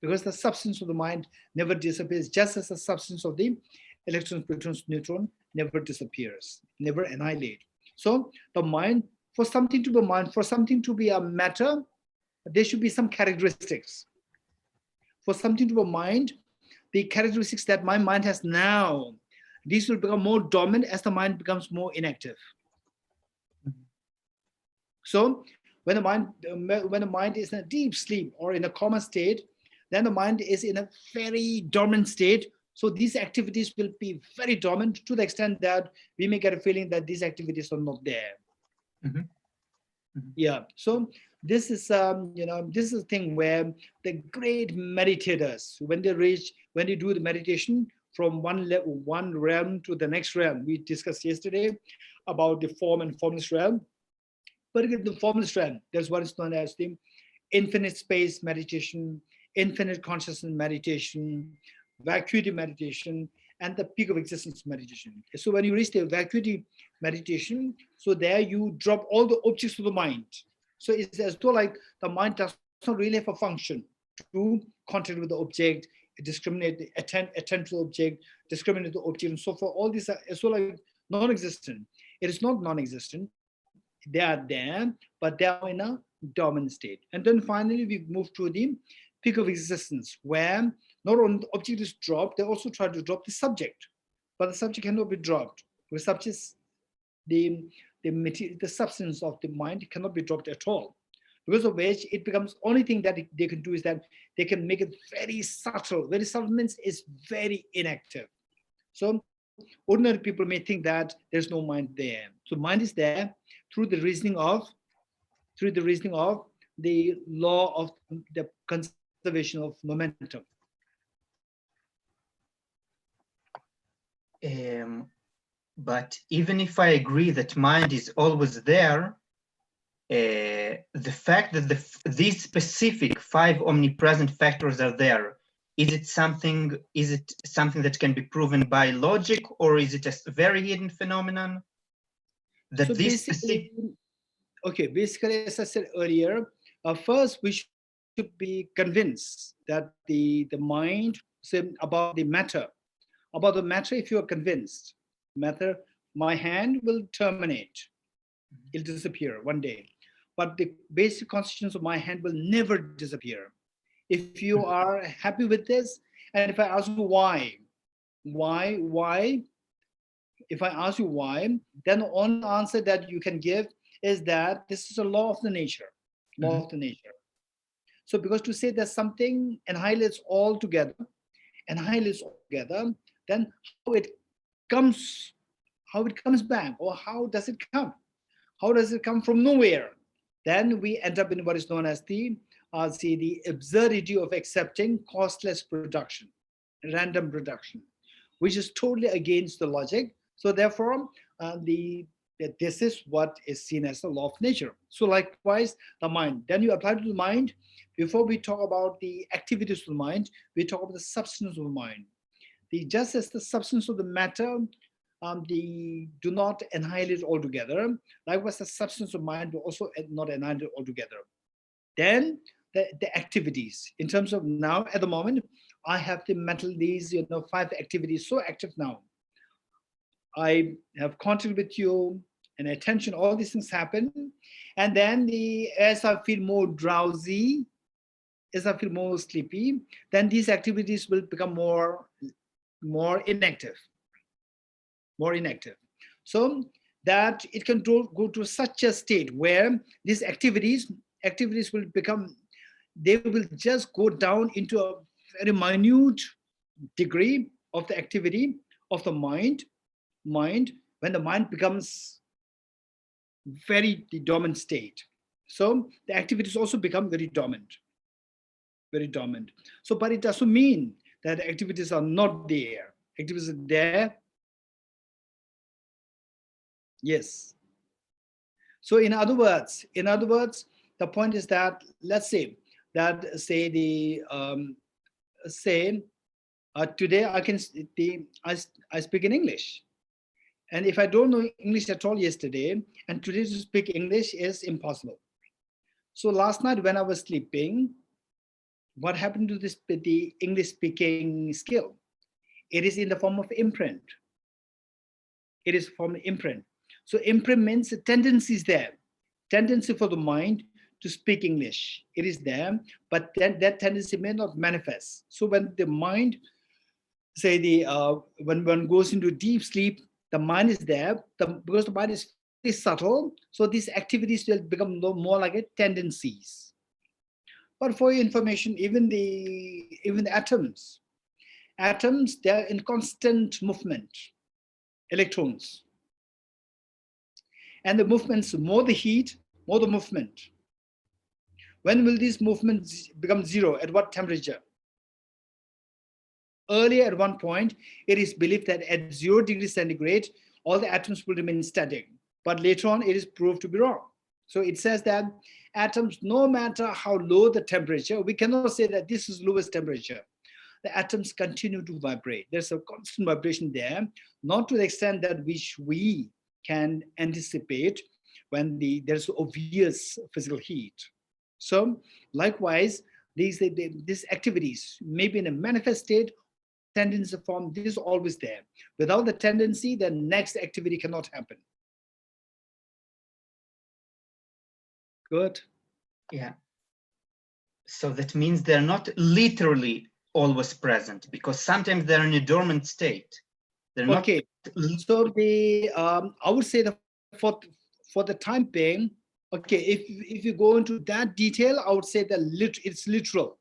because the substance of the mind never disappears, just as the substance of the electrons, protons, neutron never disappears, never annihilate. So the mind, for something to be mind, for something to be a matter, there should be some characteristics. For something to be mind, the characteristics that my mind has now, these will become more dominant as the mind becomes more inactive. So when the mind is in a deep sleep or in a coma state, then the mind is in a very dormant state. So these activities will be very dormant to the extent that we may get a feeling that these activities are not there. Mm-hmm. Mm-hmm. Yeah. So this is this is a thing where the great meditators, when they do the meditation from one realm to the next realm, we discussed yesterday about the form and formless realm. But in the formless realm, there's what is known as the infinite space meditation, infinite consciousness meditation, vacuity meditation, and the peak of existence meditation. So when you reach the vacuity meditation, so there you drop all the objects of the mind. So it's as though like the mind does not really have a function to contact with the object, discriminate, attend to the object, discriminate the object, and so forth. All these are so like non-existent. It is not non-existent. They are there, but they are in a dominant state. And then finally, we move to the peak of existence, where not only the object is dropped, they also try to drop the subject, but the subject cannot be dropped. The subject, the substance of the mind cannot be dropped at all. Because of which it becomes only thing that they can do is that they can make it very subtle. Very subtle means it's very inactive. So ordinary people may think that there's no mind there. So mind is there through the reasoning of the law of the conservation of momentum. But even if I agree that mind is always there, the fact that these specific 5 omnipresent factors are there, is it something that can be proven by logic, or is it a very hidden phenomenon? That so this specific... Okay, basically, as I said earlier, first we should be convinced that the mind, about the matter, if you are convinced, matter, my hand will terminate, it'll disappear one day. But the basic constituents of my hand will never disappear. If you are happy with this, and if I ask you why, if I ask you why, then the only answer that you can give is that this is a law of the nature, of the nature. So because to say that something annihilates all together, then how it comes back, or how does it come? How does it come from nowhere? Then we end up in what is known as the absurdity of accepting costless production, random production, which is totally against the logic. So therefore, this is what is seen as the law of nature. So likewise, the mind. Then you apply to the mind. Before we talk about the activities of the mind, we talk about the substance of the mind. Just as the substance of the matter, do not annihilate altogether. Likewise, the substance of mind will also not annihilate altogether. Then the activities. In terms of now, at the moment, I have the mental, these 5 activities so active now. I have contact with you and attention, all these things happen. And then as I feel more drowsy, as I feel more sleepy, then these activities will become more inactive. More inactive. So that it can go to such a state where these activities will become, they will just go down into a very minute degree of the activity of the mind, when the mind becomes very the dominant state. So the activities also become very dominant. So, but it doesn't mean that the activities are not there. Activities are there. Yes. So in other words, the point is that, let's say that today I speak in English, and if I don't know English at all yesterday, and today to speak English is impossible. So last night when I was sleeping, what happened to the English speaking skill? It is in the form of imprint. It is from imprint. So imprint means a tendency is there, tendency for the mind to speak English. It is there, but then that tendency may not manifest. So when the mind, say when one goes into deep sleep, the mind is there, because the mind is very subtle. So these activities will become more like tendencies. But for your information, even the atoms, they're in constant movement, electrons. And the movements, more the heat, more the movement. When will these movements become zero? At what temperature? Earlier, at one point, it is believed that at 0 degrees centigrade, all the atoms will remain static. But later on, it is proved to be wrong. So it says that atoms, no matter how low the temperature, we cannot say that this is lowest temperature. The atoms continue to vibrate. There's a constant vibration there, not to the extent that which we can anticipate when there's obvious physical heat. So likewise, these activities may be in a manifest state, tendency form, this is always there. Without the tendency, the next activity cannot happen. Good. Yeah. So that means they're not literally always present, because sometimes they're in a dormant state. They're not. Okay. So I would say that for the time being, okay, if you go into that detail, I would say that it's literal.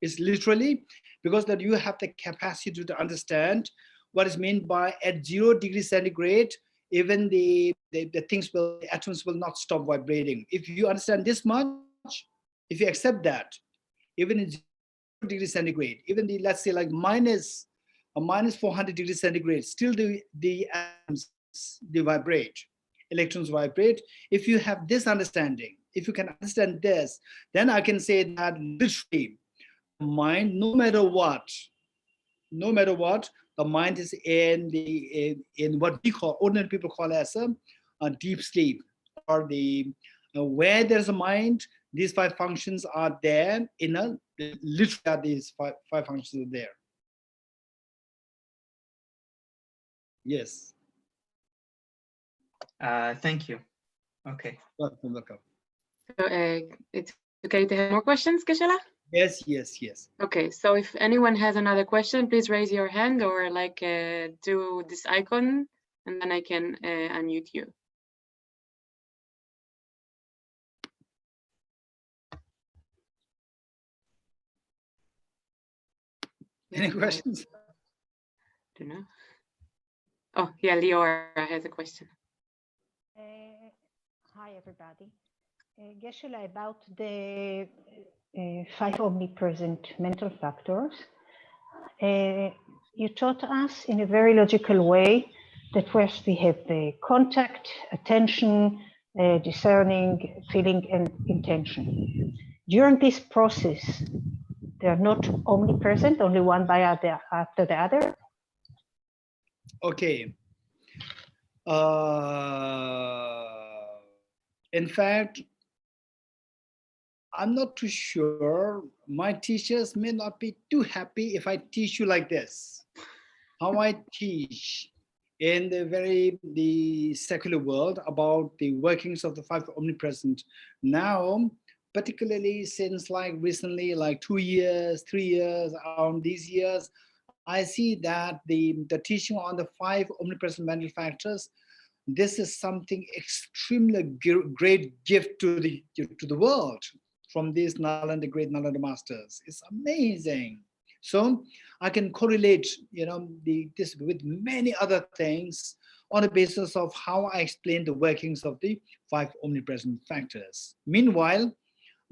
It's literally because that you have the capacity to understand what is meant by at 0 degrees centigrade, even the atoms will not stop vibrating. If you understand this much, if you accept that, even in 0 degrees centigrade, even let's say like minus 400 degrees centigrade, still the atoms, they vibrate, electrons vibrate. If you have this understanding, if you can understand this, then I can say that literally mind, no matter what, the mind is in what we call, ordinary people call as a deep sleep, or where there's a mind, these 5 functions are there literally these five functions are there. Yes. Thank you. Okay. Welcome. So, it's okay to have more questions, Geshe? Yes. Okay, so if anyone has another question, please raise your hand or do this icon, and then I can unmute you. Any questions? Don't know. Oh, yeah, Leora has a question. Hi, everybody. Geshe, about the 5 omnipresent mental factors. You taught us in a very logical way that first we have the contact, attention, discerning, feeling, and intention. During this process, they are not omnipresent, only one after the other. Okay. In fact, I'm not too sure. My teachers may not be too happy if I teach you like this. How I teach in the secular world about the workings of the five omnipresent. Now, particularly since like recently, like 2 years, 3 years, around these years, I see that the teaching on the five omnipresent mental factors, this is something extremely great gift to the world from these Nalanda, great Nalanda masters. It's amazing. So I can correlate, this with many other things on the basis of how I explain the workings of the five omnipresent factors. Meanwhile,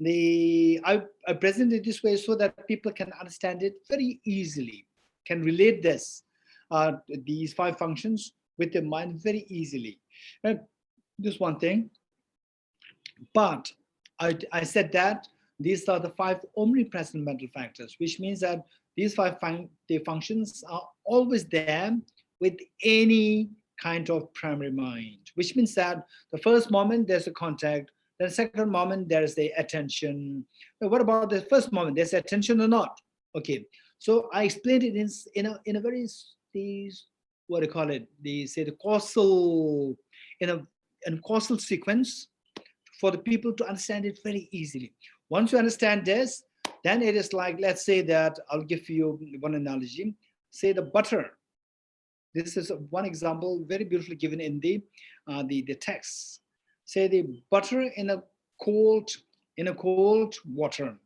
I present it this way so that people can understand it very easily, can relate these five functions with their mind very easily. And this one thing, but I said that these are the five omnipresent mental factors, which means that these the functions are always there with any kind of primary mind, which means that the first moment there's a contact, the second moment there is the attention. But what about the first moment? There's attention or not? Okay, so I explained it in a very what do you call it? The causal in a causal sequence for the people to understand it very easily. Once you understand this, then it is like, let's say that I'll give you one analogy. Say the butter. This is one example, very beautifully given in the text. Say the butter in a cold water,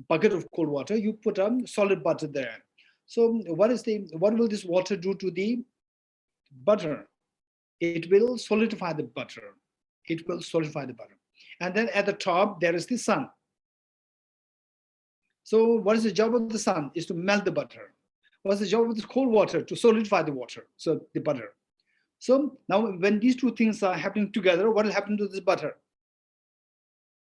bucket of cold water. You put a solid butter there. So what will this water do to the butter? It will solidify the butter. It will solidify the butter. And then at the top, there is the sun. So what is the job of the sun? Is to melt the butter. What's the job of this cold water? To solidify the water, so the butter. So now when these two things are happening together, what will happen to this butter?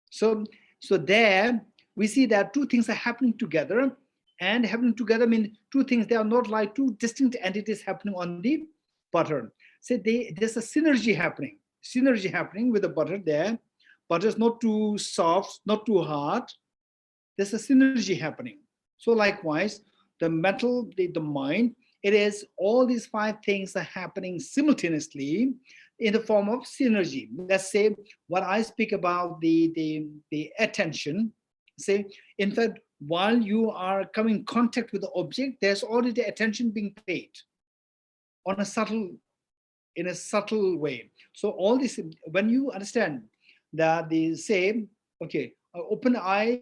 So there we see that two things are happening together, and happening together mean two things. They are not like two distinct entities happening on the butter. So there's a synergy happening with the butter there. Butter is not too soft, not too hard. There's a synergy happening. So likewise, the mental, the mind, it is all these five things are happening simultaneously in the form of synergy. Let's say what I speak about the attention. Say, in fact, while you are coming in contact with the object, there's already attention being paid in a subtle way. So all this, when you understand that they say, okay, I open my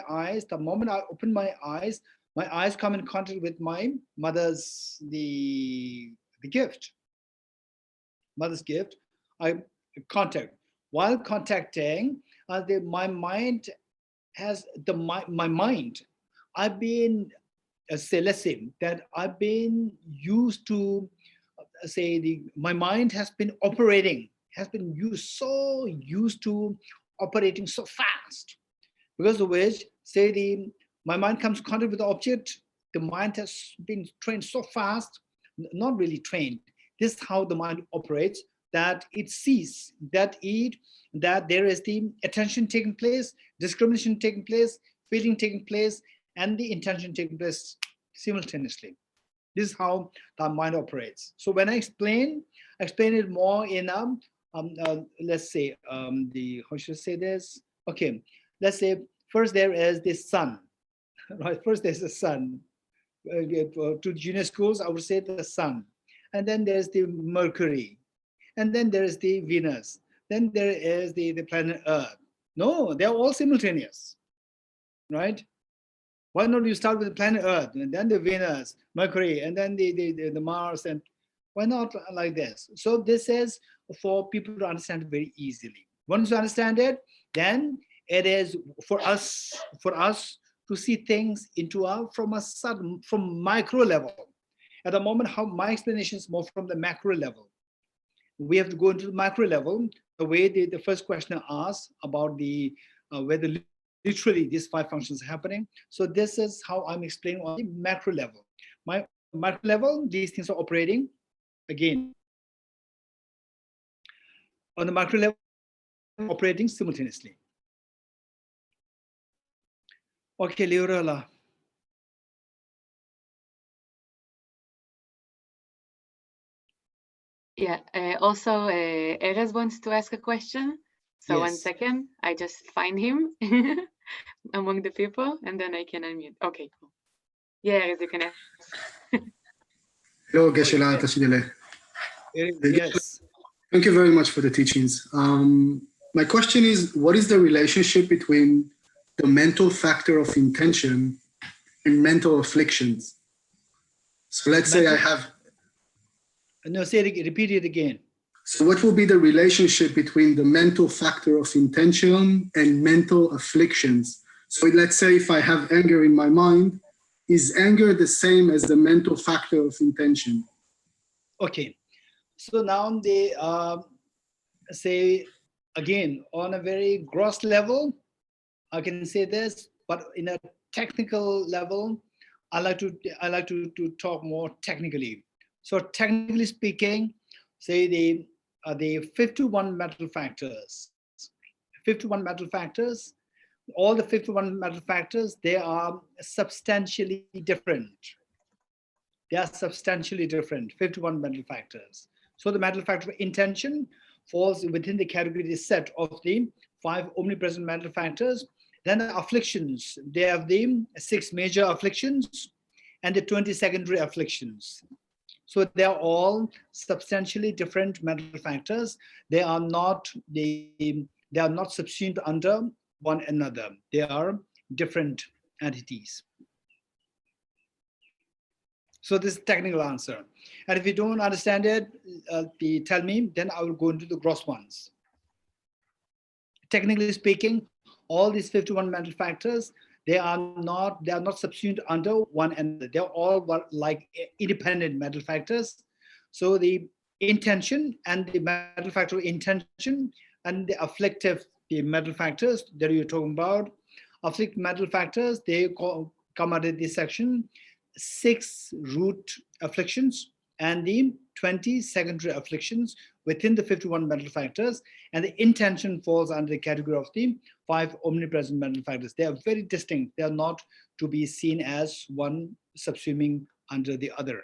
eyes. The moment I open my eyes come in contact with my mother's the gift. Mother's gift. I contact. While contacting, my mind has my mind. I've been let's say that I've been used to my mind has been used to operating so fast, because of which my mind comes in contact with the object. The mind has been trained so fast, not really trained. This is how the mind operates, that it sees that there is the attention taking place, discrimination taking place, feeling taking place, and the intention taking place simultaneously. This is how the mind operates. So when I explain it more in let's say how should I say this? Okay, let's say first there is the sun, right? First there's the sun. To junior schools, I would say the sun, and then there's the Mercury, and then there is the Venus, then there is the planet Earth. No, they're all simultaneous, right? Why not you start with the planet Earth, and then the Venus, Mercury, and then the Mars, and why not like this? So this is for people to understand very easily. Once you understand it, then it is for us to see things from micro level. At the moment, how my explanation is more from the macro level. We have to go into the macro level, the way the first questioner asked about whether literally these five functions are happening. So this is how I'm explaining on the macro level. My macro level, these things are operating. Again, on the macro level, operating simultaneously. Okay, Leorella. Yeah, also Erez wants to ask a question. So Yes. 1 second, I just find him among the people and then I can unmute. Okay, cool. Yeah, Erez, you can ask. Hello, Geshe Tashidele. Yes. Thank you very much for the teachings. My question is, what is the relationship between the mental factor of intention and mental afflictions? So let's say I have... No, repeat it again. So what will be the relationship between the mental factor of intention and mental afflictions? So let's say if I have anger in my mind, is anger the same as the mental factor of intention? Okay. So now they say, again, on a very gross level, I can say this, but in a technical level, I like to talk more technically. So technically speaking, say the 51 mental factors. 51 mental factors, all the 51 mental factors, they are substantially different. They are substantially different, 51 mental factors. So the mental factor of intention falls within the category set of the 5 omnipresent mental factors. Then the afflictions, they have the 6 major afflictions and the 20 secondary afflictions. So they are all substantially different mental factors. They are not subsumed under one another. They are different entities. So this is technical answer. And if you don't understand it, tell me, then I will go into the gross ones. Technically speaking, all these 51 mental factors, they are not subsumed under one another. They're all like independent mental factors. So the intention and the mental factor of intention and the afflictive, the mental factors that you're talking about, afflictive mental factors, they come under this section. 6 root afflictions and the 20 secondary afflictions within the 51 mental factors, and the intention falls under the category of the 5 omnipresent mental factors. They are very distinct. They are not to be seen as one subsuming under the other.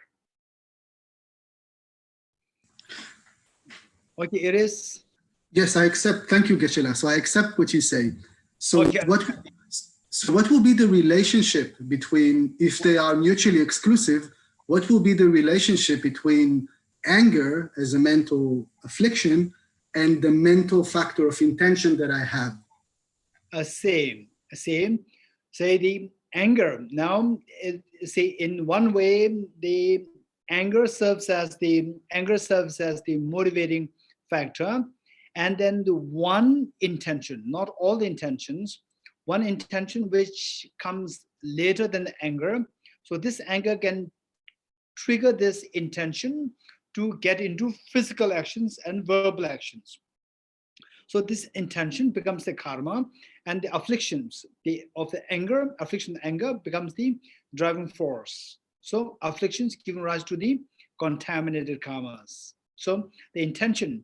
Okay, it is. Yes, I accept. Thank you, Geshe. So I accept what you say. So okay. what will be the relationship between, if they are mutually exclusive, what will be the relationship between anger as a mental affliction and the mental factor of intention that I have? Same. Say the anger. Now, say in one way, the anger serves as the motivating factor, and then the one intention, not all the intentions, one intention which comes later than the anger. So this anger can trigger this intention to get into physical actions and verbal actions. So this intention becomes the karma, and the afflictions of the anger, anger becomes the driving force. So afflictions give rise to the contaminated karmas. So the intention,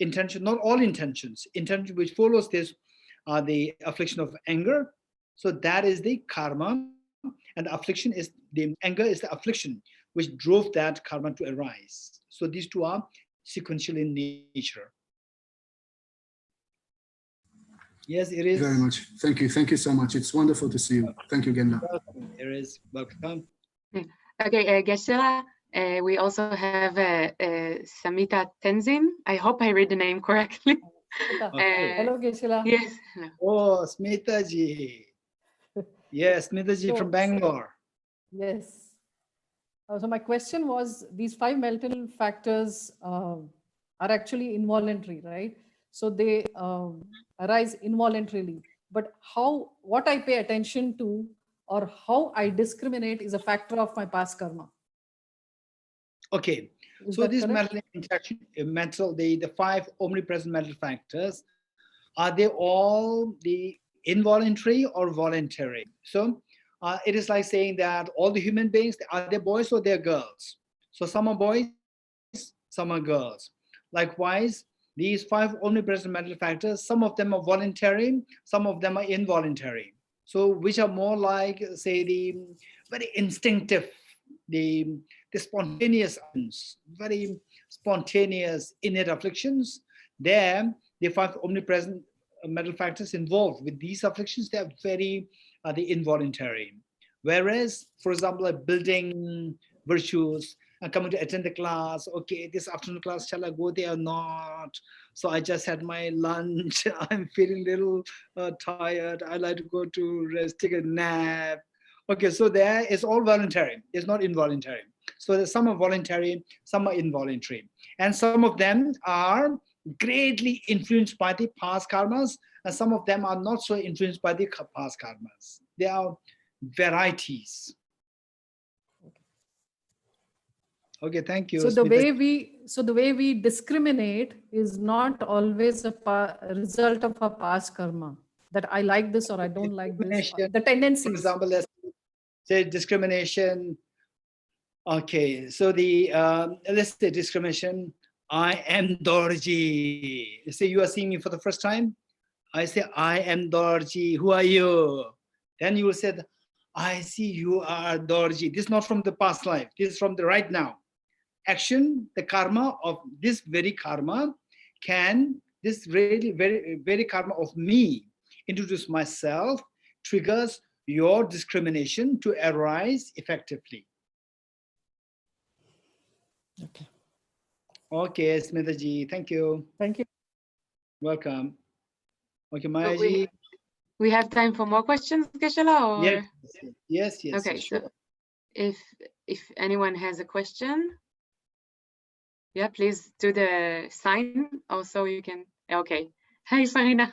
not all intentions, intention which follows this are the affliction of anger. So that is the karma, and the affliction is the anger is the affliction which drove that karma to arise. So these two are sequential in nature. Yes, it is. Very much. Thank you. Thank you so much. It's wonderful to see you. Thank you again. It is. Welcome. Okay, Geshe, we also have Samita Tenzin. I hope I read the name correctly. Hello, Geshe. Yes. Oh, Smita ji. Yes, Smita ji from Bangalore. Yes. So my question was, these 5 mental factors are actually involuntary, right? So they arise involuntarily. But what I pay attention to or how I discriminate is a factor of my past karma. Okay. So this mental interaction, the 5 omnipresent mental factors, are they all the involuntary or voluntary? So it is like saying that all the human beings, are they boys or they're girls? So some are boys, some are girls. Likewise, these 5 omnipresent mental factors, some of them are voluntary, some of them are involuntary. So which are more like, say, the very instinctive, the spontaneous, very spontaneous innate afflictions. There, the 5 omnipresent mental factors involved with these afflictions, they are very the involuntary. Whereas, for example, like building virtues, coming to attend the class, okay, this afternoon class, shall I go there or not? So I just had my lunch, I'm feeling a little tired, I like to go to rest, take a nap. Okay, so there is all voluntary, it's not involuntary. So there's some are voluntary, some are involuntary. And some of them are greatly influenced by the past karmas, and some of them are not so influenced by the past karmas. There are varieties. Okay, thank you. So the way we discriminate is not always a result of a past karma, that I like this or I don't like this. The tendencies. For example, let's say discrimination. Okay, so the let's say discrimination. I am Dorji. Say you are seeing me for the first time. I say, I am Dorji. Who are you? Then you will say, I see you are Dorji. This is not from the past life. This is from the right now. Action, the karma of this very karma can, this really very karma of me, introduce myself, triggers your discrimination to arise effectively. Okay. Okay, Smitaji, thank you. Thank you. Welcome. Okay, Mayaji. We have time for more questions, Geshe-la, or? Yes. Okay, sure. so if anyone has a question, yeah, please do the sign. Also, you can. Okay. Hi, Farina.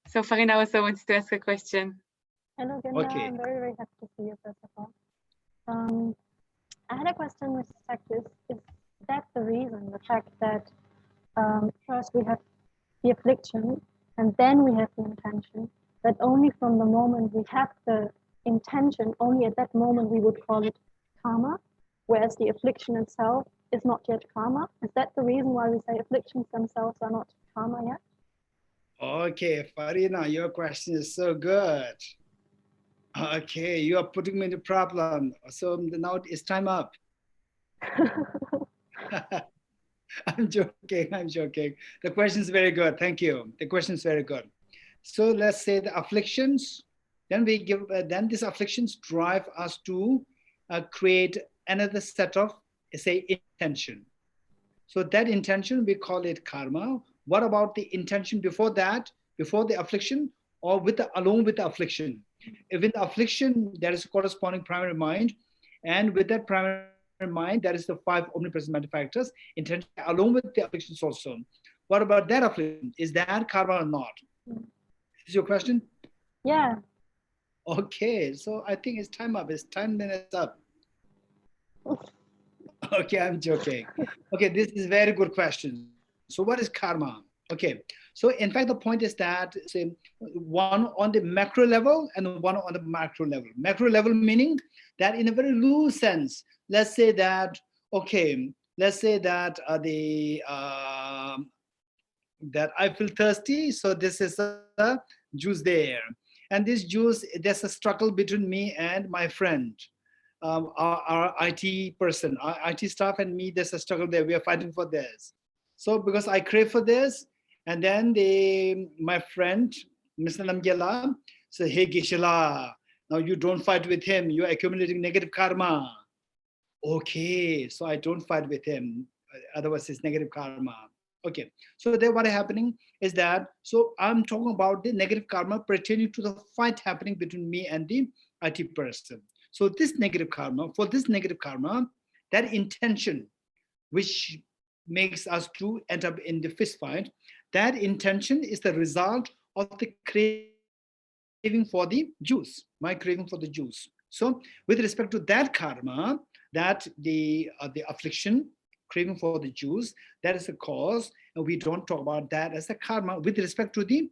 So Farina also wants to ask a question. Hello, Gunda. Okay. I'm very, very happy to see you, first of all. I had a question with respect to is that the reason, the fact that first we have the affliction and then we have the intention, that only from the moment we have the intention, only at that moment we would call it karma, whereas the affliction itself is not yet karma? Is that the reason why we say afflictions themselves are not karma yet? Okay, Farina, your question is so good. Okay, you are putting me in a problem. So now it's time up. I'm joking. The question is very good. Thank you. The question is very good. So let's say the afflictions, then we give, then these afflictions drive us to create another set of, say, intention. So that intention, we call it karma. What about the intention before that, before the affliction, or along with the affliction? If in the affliction, there is a corresponding primary mind, and with that primary mind, there is the 5 omnipresent mental factors, intention along with the afflictions also. What about that affliction? Is that karma or not? Is your question? Yeah. Okay, so I think it's time up. It's 10 minutes up. Okay, I'm joking. Okay, this is a very good question. So what is karma? Okay, so in fact, the point is that, say, one on the macro level and one on the macro level. Macro level meaning that in a very loose sense, let's say that, okay, let's say that that I feel thirsty, so this is a juice there. And this juice, there's a struggle between me and my friend. Our IT person, our IT staff and me, there's a struggle there. We are fighting for this. So because I crave for this, and then my friend, Mr. Namgyala, said, hey, Geshe-la, now you don't fight with him. You're accumulating negative karma. Okay, so I don't fight with him. Otherwise, it's negative karma. Okay, so then what is happening is that, so I'm talking about the negative karma pertaining to the fight happening between me and the IT person. So this negative karma, for this negative karma, that intention, which makes us to end up in the fist fight, that intention is the result of the craving for the juice, my craving for the juice. So with respect to that karma, that the affliction, craving for the juice, that is the cause, and we don't talk about that as a karma with respect to the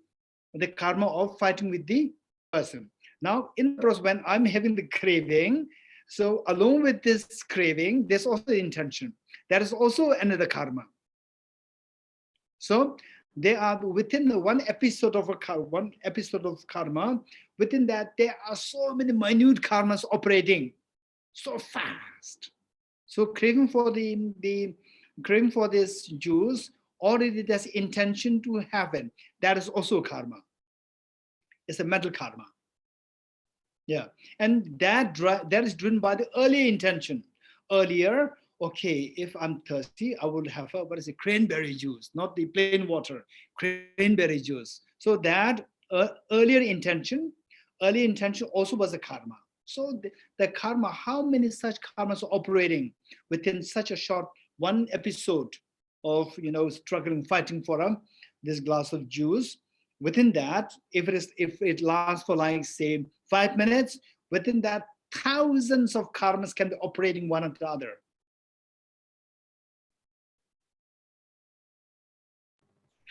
karma of fighting with the person. Now, in the process, when I'm having the craving, so along with this craving, there's also the intention. That is also another karma. So they are within the one episode of karma. Within that, there are so many minute karmas operating so fast. So craving for craving for this juice already there's intention to happen. That is also karma. It's a mental karma. Yeah, and that is driven by the earlier intention. Earlier, okay, if I'm thirsty, I will have cranberry juice, not the plain water, cranberry juice. So that earlier intention also was a karma. So the karma, how many such karmas are operating within such a short one episode of struggling, fighting for this glass of juice? Within that, if it lasts for like say 5 minutes, within that thousands of karmas can be operating one after the other.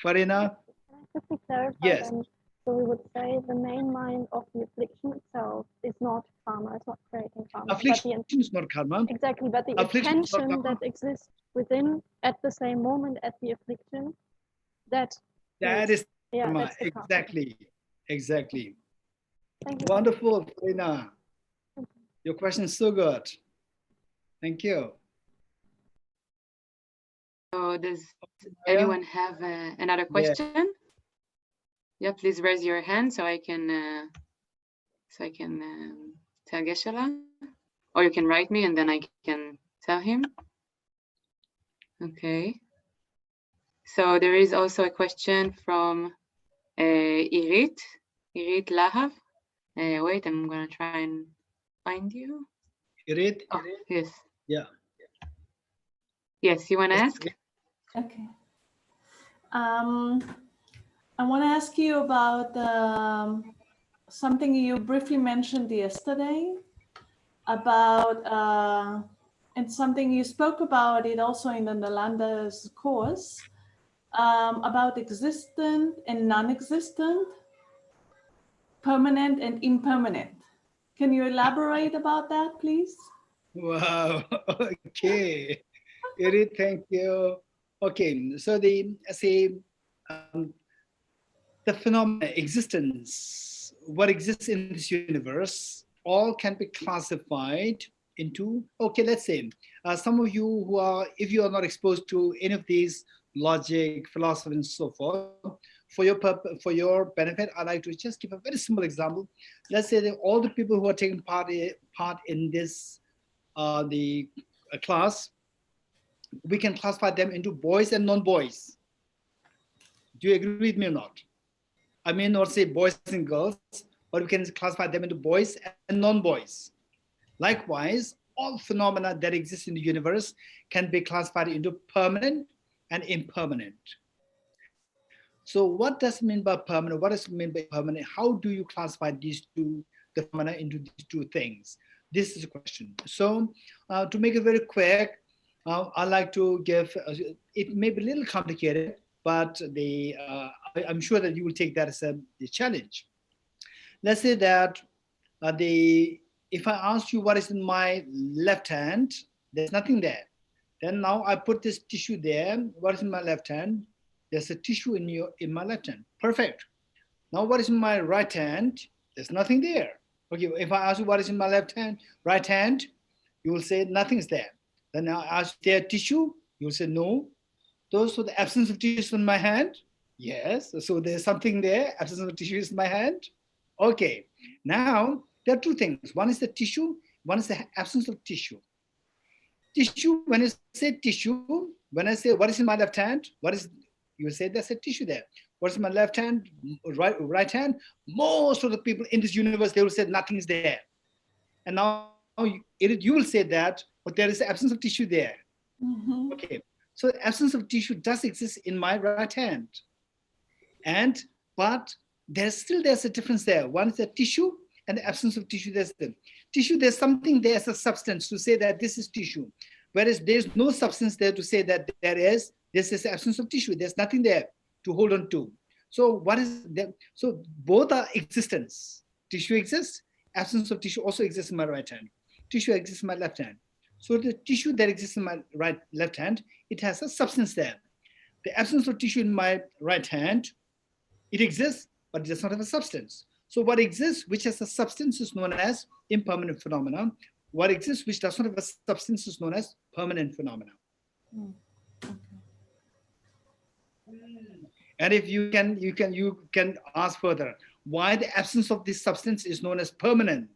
Farina? Can I quickly clarify? Yes. Then? So we would say the main mind of the affliction itself is not karma, it's not creating karma. Affliction is not karma. Exactly, but the attention that exists within at the same moment at the affliction, that is karma. that's the karma. Exactly. Thank you. Wonderful, Farina. Your question is so good. Thank you. So does anyone have another question? Yeah, please raise your hand so I can tell Geshe, or you can write me and then I can tell him. Okay. So there is also a question from Irit Lahav. Wait, I'm gonna try and find you. Irit? Oh, yes. Yeah. Yes, you want to ask? Okay. I want to ask you about something you briefly mentioned yesterday about, and something you spoke about it also in the Nalanda's course, about existent and non-existent, permanent and impermanent. Can you elaborate about that, please? Wow. Okay. Irit, thank you. Okay, so the phenomena, existence, what exists in this universe, all can be classified into, okay, let's say, some of you who are, if you are not exposed to any of these logic, philosophy, and so forth, for your benefit, I'd like to just give a very simple example. Let's say that all the people who are taking part in this class, we can classify them into boys and non-boys. Do you agree with me or not? I may not say boys and girls, but we can classify them into boys and non-boys. Likewise, all phenomena that exist in the universe can be classified into permanent and impermanent. So what does it mean by permanent? What does it mean by permanent? How do you classify these two phenomena into these two things? This is a question. So to make it very quick, I'd like to give, it may be a little complicated, but I'm sure that you will take that as a challenge. Let's say that if I ask you what is in my left hand, there's nothing there. Then now I put this tissue there. What is in my left hand? There's a tissue in my left hand. Perfect. Now what is in my right hand? There's nothing there. Okay, if I ask you what is in my right hand, you will say nothing's there. Then I ask, there tissue? You will say no. So the absence of tissue in my hand? Yes. So there's something there. Absence of tissue is in my hand. Okay. Now there are two things. One is the tissue. One is the absence of tissue. Tissue. When you say tissue, when I say what is in my left hand, you say there's a tissue there. What is in my left hand, right hand? Most of the people in this universe, they will say nothing is there. And now you will say that, but there is the absence of tissue there. Mm-hmm. Okay. So the absence of tissue does exist in my right hand. But there's a difference there. One is the tissue and the absence of tissue. There's the tissue, there's something there as a substance to say that this is tissue. Whereas there's no substance there to say that this is the absence of tissue. There's nothing there to hold on to. So what is that? So both are existence. Tissue exists, absence of tissue also exists in my right hand. Tissue exists in my left hand. So the tissue that exists in my left hand, it has a substance there. the absence of tissue in my right hand, it exists, but it does not have a substance. So what exists, which has a substance, is known as impermanent phenomena. What exists, which does not have a substance, is known as permanent phenomena. And if you can ask further, why the absence of this substance is known as permanent?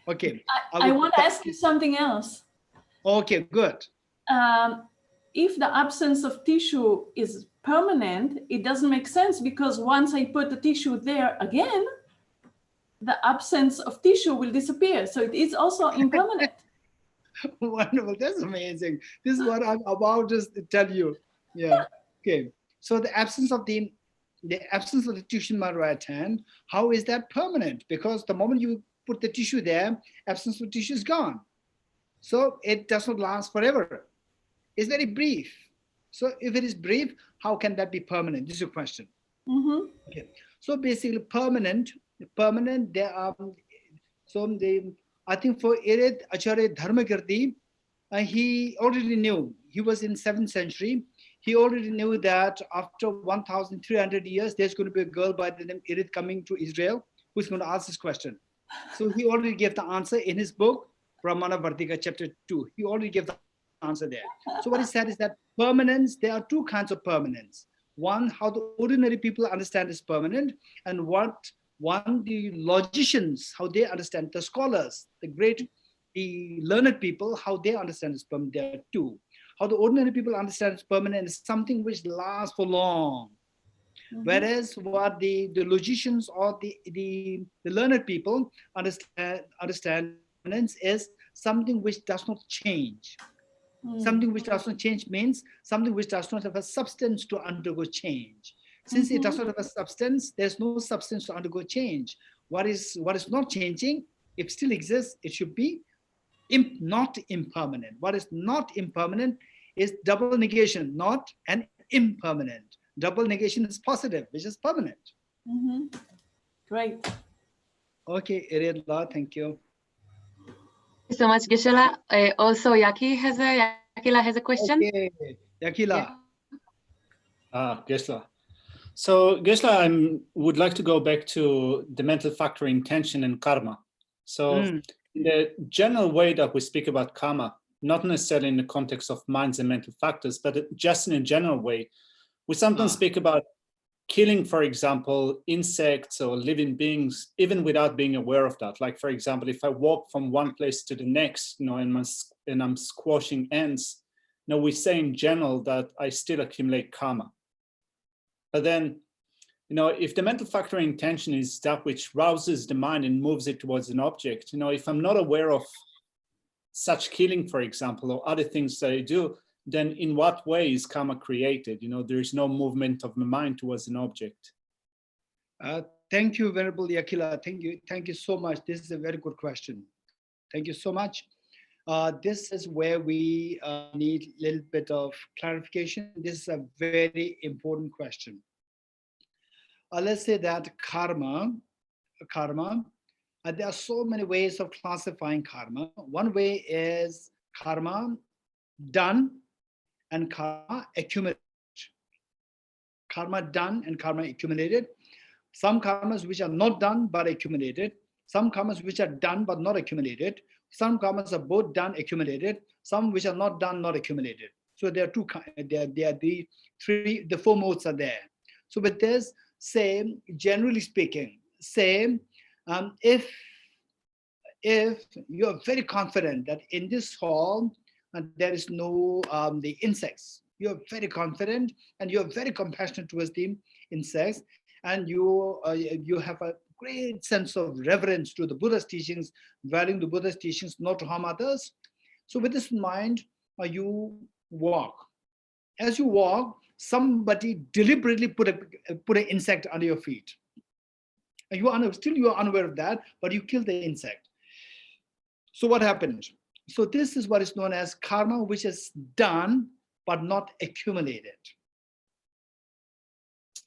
Okay. I want to ask you something else. Okay, good. If the absence of tissue is permanent, it doesn't make sense, because once I put the tissue there again, the absence of tissue will disappear. So it is also impermanent. Wonderful. That's amazing. This is what I'm about to tell you. Yeah. Okay. So the absence of the tissue in my right hand, how is that permanent? Because the moment you put the tissue there, absence of tissue is gone. So it does not last forever. It's very brief. So if it is brief, how can that be permanent? This is your question. Okay. So basically permanent, there are, I think for Irid Acharya Dharmakirti, he already knew, he was in 7th century, he already knew that after 1,300 years, there's going to be a girl by the name Irid coming to Israel who's going to ask this question. So he already gave the answer in his book, Brahmana Vartika, chapter 2. He already gave the answer there. So what he said is that permanence, there are two kinds of permanence. One, how the ordinary people understand is permanent, and the logicians, how they understand, the scholars, the learned people, how they understand is permanent. There are two. How the ordinary people understand is permanent is something which lasts for long. Whereas what the logicians or the learned people understand permanence is something which does not change. Something which does not change means something which does not have a substance to undergo change. Since it does not have a substance, there's no substance to undergo change. What is not changing, if it still exists, it should be not impermanent. What is not impermanent is double negation, not an impermanent. Double negation is positive, which is permanent. Great. Okay, Iridla, thank you. Thank you so much, Geshe. Also, Yakila has a question. Okay, Yakila. Geshe. So Geshe, I would like to go back to the mental factor intention and karma. So in the general way that we speak about karma, not necessarily in the context of minds and mental factors, but just in a general way, we sometimes speak about killing, for example, insects or living beings, even without being aware of that. Like, for example, if I walk from one place to the next, and I'm squashing ants, we say in general that I still accumulate karma. But then, if the mental factor intention is that which rouses the mind and moves it towards an object, if I'm not aware of such killing, for example, or other things that I do, then in what way is karma created? There is no movement of the mind towards an object. Thank you, Venerable Yakila. Thank you so much. This is a very good question. Thank you so much. This is where we need a little bit of clarification. This is a very important question. Let's say that karma, there are so many ways of classifying karma. One way is karma done and karma accumulated. Karma done and karma accumulated. Some karmas which are not done but accumulated. Some karmas which are done but not accumulated. Some karmas are both done, accumulated. Some which are not done, not accumulated. So there are the four modes are there. So with this, say, generally speaking, say, if you are very confident that in this hall there is no the insects, you are very confident and you are very compassionate towards the insects, and you have a great sense of reverence to the Buddha's teachings, valuing the Buddha's teachings not to harm others. So with this in mind, you walk. As you walk, somebody deliberately put an insect under your feet. And you are unaware of that, but you kill the insect. So what happened? So this is what is known as karma, which is done but not accumulated.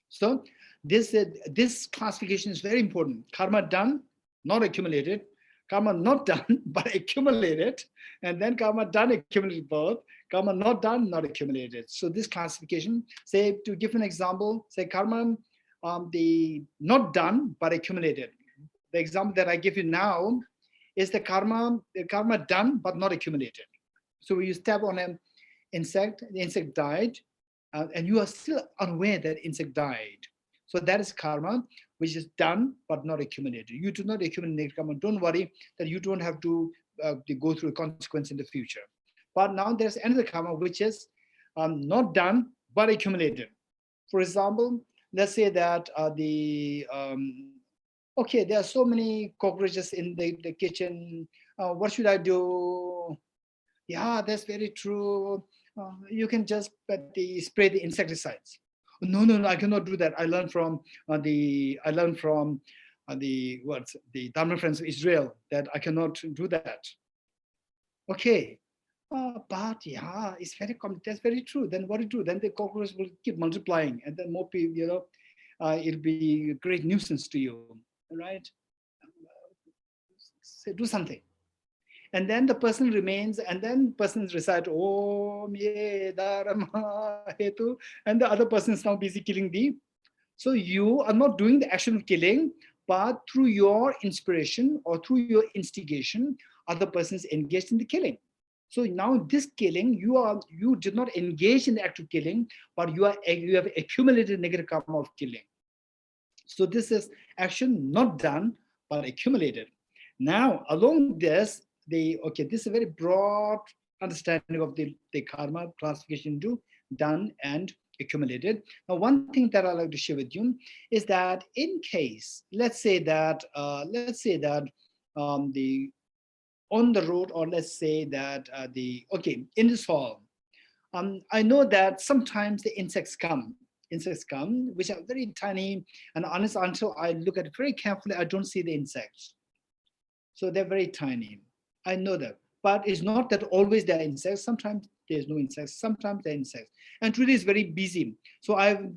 So this classification is very important. Karma done, not accumulated. karma not done, but accumulated, and then karma done, accumulated both, karma not done, not accumulated. So this classification, say, to give an example, say karma, the not done, but accumulated. The example that I give you now is the karma done, but not accumulated. So you step on an insect, the insect died, and you are still unaware that insect died. So that is karma, which is done but not accumulated. You do not accumulate karma. Don't worry that you don't have to go through a consequence in the future. But now there's another karma which is not done but accumulated. For example, let's say that okay, there are so many cockroaches in the kitchen. What should I do? Yeah, that's very true. You can just spray the insecticides. No, I cannot do that. I learned from the Dharma friends of Israel that I cannot do that. Okay, but yeah, it's very common. That's very true. Then what do you do? Then the cockroaches will keep multiplying, and then more people, it'll be a great nuisance to you, right? So do something. And then the person remains, and then person recite Om Ye Dharma Hetu, and the other person is now busy killing the. So you are not doing the action of killing, but through your inspiration or through your instigation, other persons engaged in the killing. So now this killing, you did not engage in the act of killing, but you have accumulated negative karma of killing. So this is action not done, but accumulated. Now along this, this is a very broad understanding of the karma classification into done and accumulated. Now, one thing that I'd like to share with you is that in case, let's say that the on the road, or let's say that in this hall, I know that sometimes the insects come, which are very tiny, and honest, until I look at it very carefully, I don't see the insects. So they're very tiny. I know that, but it's not that always there are insects. Sometimes there's no insects. Sometimes there are insects, and today is very busy. So I don't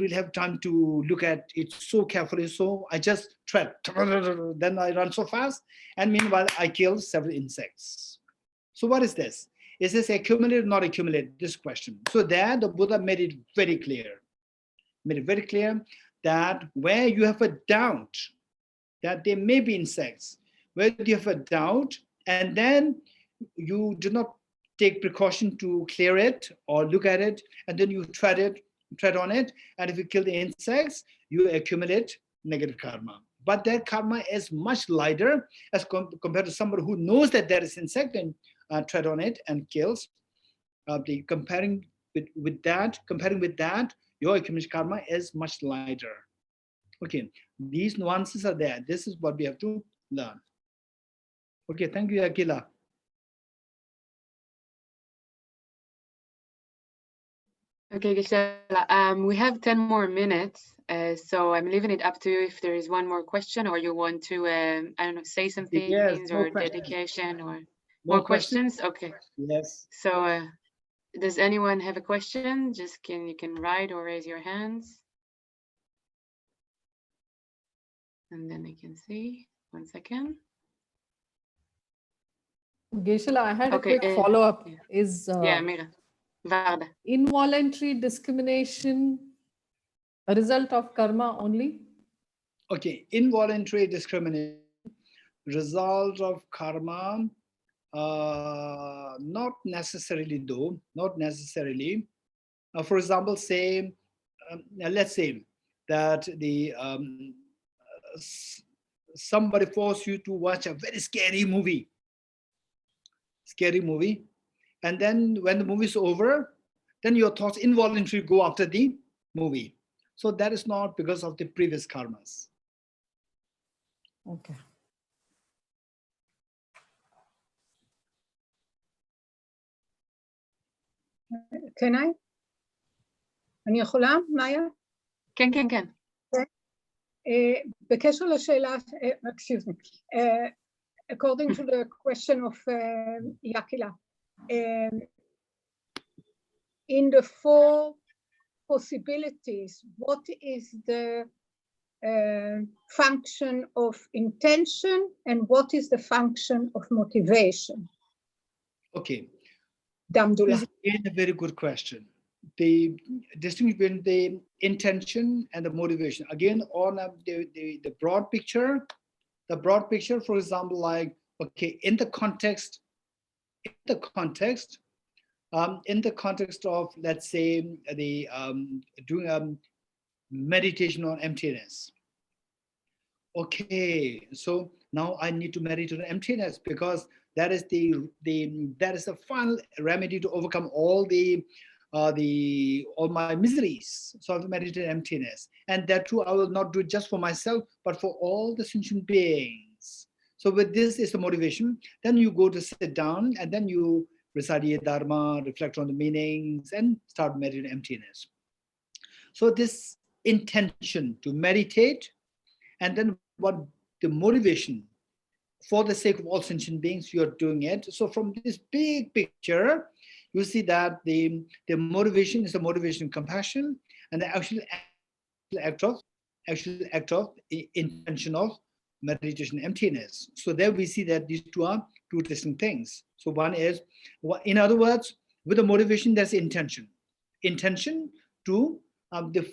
really have time to look at it so carefully. So I just tread. Then I run so fast, and meanwhile I kill several insects. So what is this? Is this accumulated, not accumulated? This question. So there, the Buddha made it very clear. That where you have a doubt that there may be insects, where you have a doubt, and then you do not take precaution to clear it or look at it, and then you tread on it, and if you kill the insects, you accumulate negative karma. But that karma is much lighter as compared to somebody who knows that there is insect and tread on it and kills. Comparing with that, your accumulated karma is much lighter. Okay, these nuances are there. This is what we have to learn. Okay, thank you, Akila. Okay, Geshe, we have 10 more minutes, so I'm leaving it up to you if there is one more question, or you want to, I don't know, say something, yes, or dedication, or more questions? Okay. Yes. So, does anyone have a question? Just you can write or raise your hands, and then I can see. 1 second. Geshe, I had a quick follow-up. Yeah, Mira. Varda. Involuntary discrimination a result of karma only? Okay, involuntary discrimination, result of karma, not necessarily though, not necessarily. For example, say, let's say that somebody forced you to watch a very scary movie, and then when the movie is over, then your thoughts involuntarily go after the movie. So that is not because of the previous karmas. Okay. Can I? אני יכולה, מאיה? כן. בקשר לשאלה, excuse me, according to the question of Yakila, in the 4 possibilities, what is the function of intention and what is the function of motivation? Okay. Damdul. This is again a very good question. The distinction between the intention and the motivation. Again, on the broad picture, for example, like, okay, in the context of, let's say, the doing meditation on emptiness. Okay, so now I need to meditate on emptiness because that is the final remedy to overcome all all my miseries. So I have to meditate on emptiness, and that too I will not do it just for myself, but for all the sentient beings. So with this is the motivation. Then you go to sit down, and then you recite the Dharma, reflect on the meanings, and start meditating on emptiness. So this intention to meditate, and then what the motivation for the sake of all sentient beings, you are doing it. So from this big picture, you see that the motivation is the motivation of compassion, and the actual act of intention of meditation emptiness. So there we see that these two are two distinct things. So one is, in other words, with the motivation, there's intention to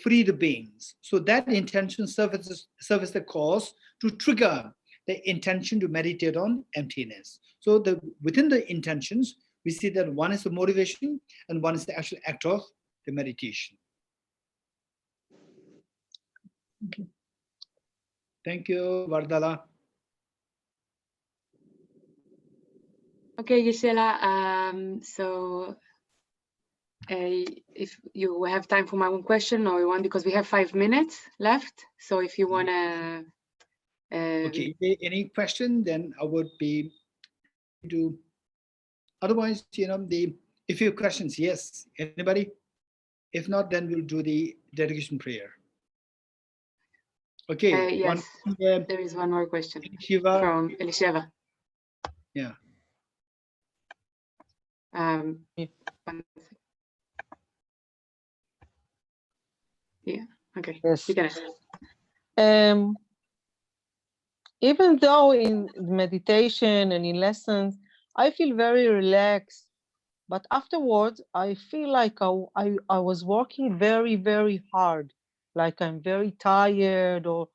free the beings. So that intention serves the cause to trigger the intention to meditate on emptiness. So within the intentions, we see that one is the motivation and one is the actual act of the meditation. Okay. Thank you, Vardala. Okay, Gisela, so if you have time for my one question or you want, because we have 5 minutes left. So if you want to... okay, any question, then I would be to... Otherwise, if you have questions, yes, anybody? If not, then we'll do the dedication prayer. Okay. Yes, there is one more question from Elisheva. Yeah. Yeah, okay. Yes. You can ask. Even though in meditation and in lessons, I feel very relaxed, but afterwards, I feel like I was working very, very hard, like I'm very tired, or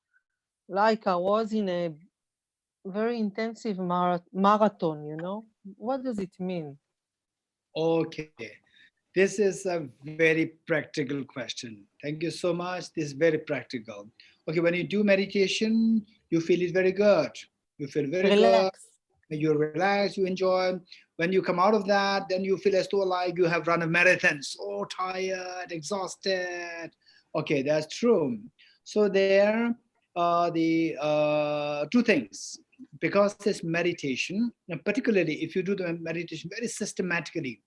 like I was in a very intensive marathon, What does it mean? Okay. This is a very practical question. Thank you so much. This is very practical. Okay, when you do meditation, you feel it very good. You feel very relaxed. Good. You relax, you enjoy. When you come out of that, then you feel as though like you have run a marathon, so tired, exhausted. Okay, that's true. So there are the two things. Because this meditation, and particularly if you do the meditation very systematically,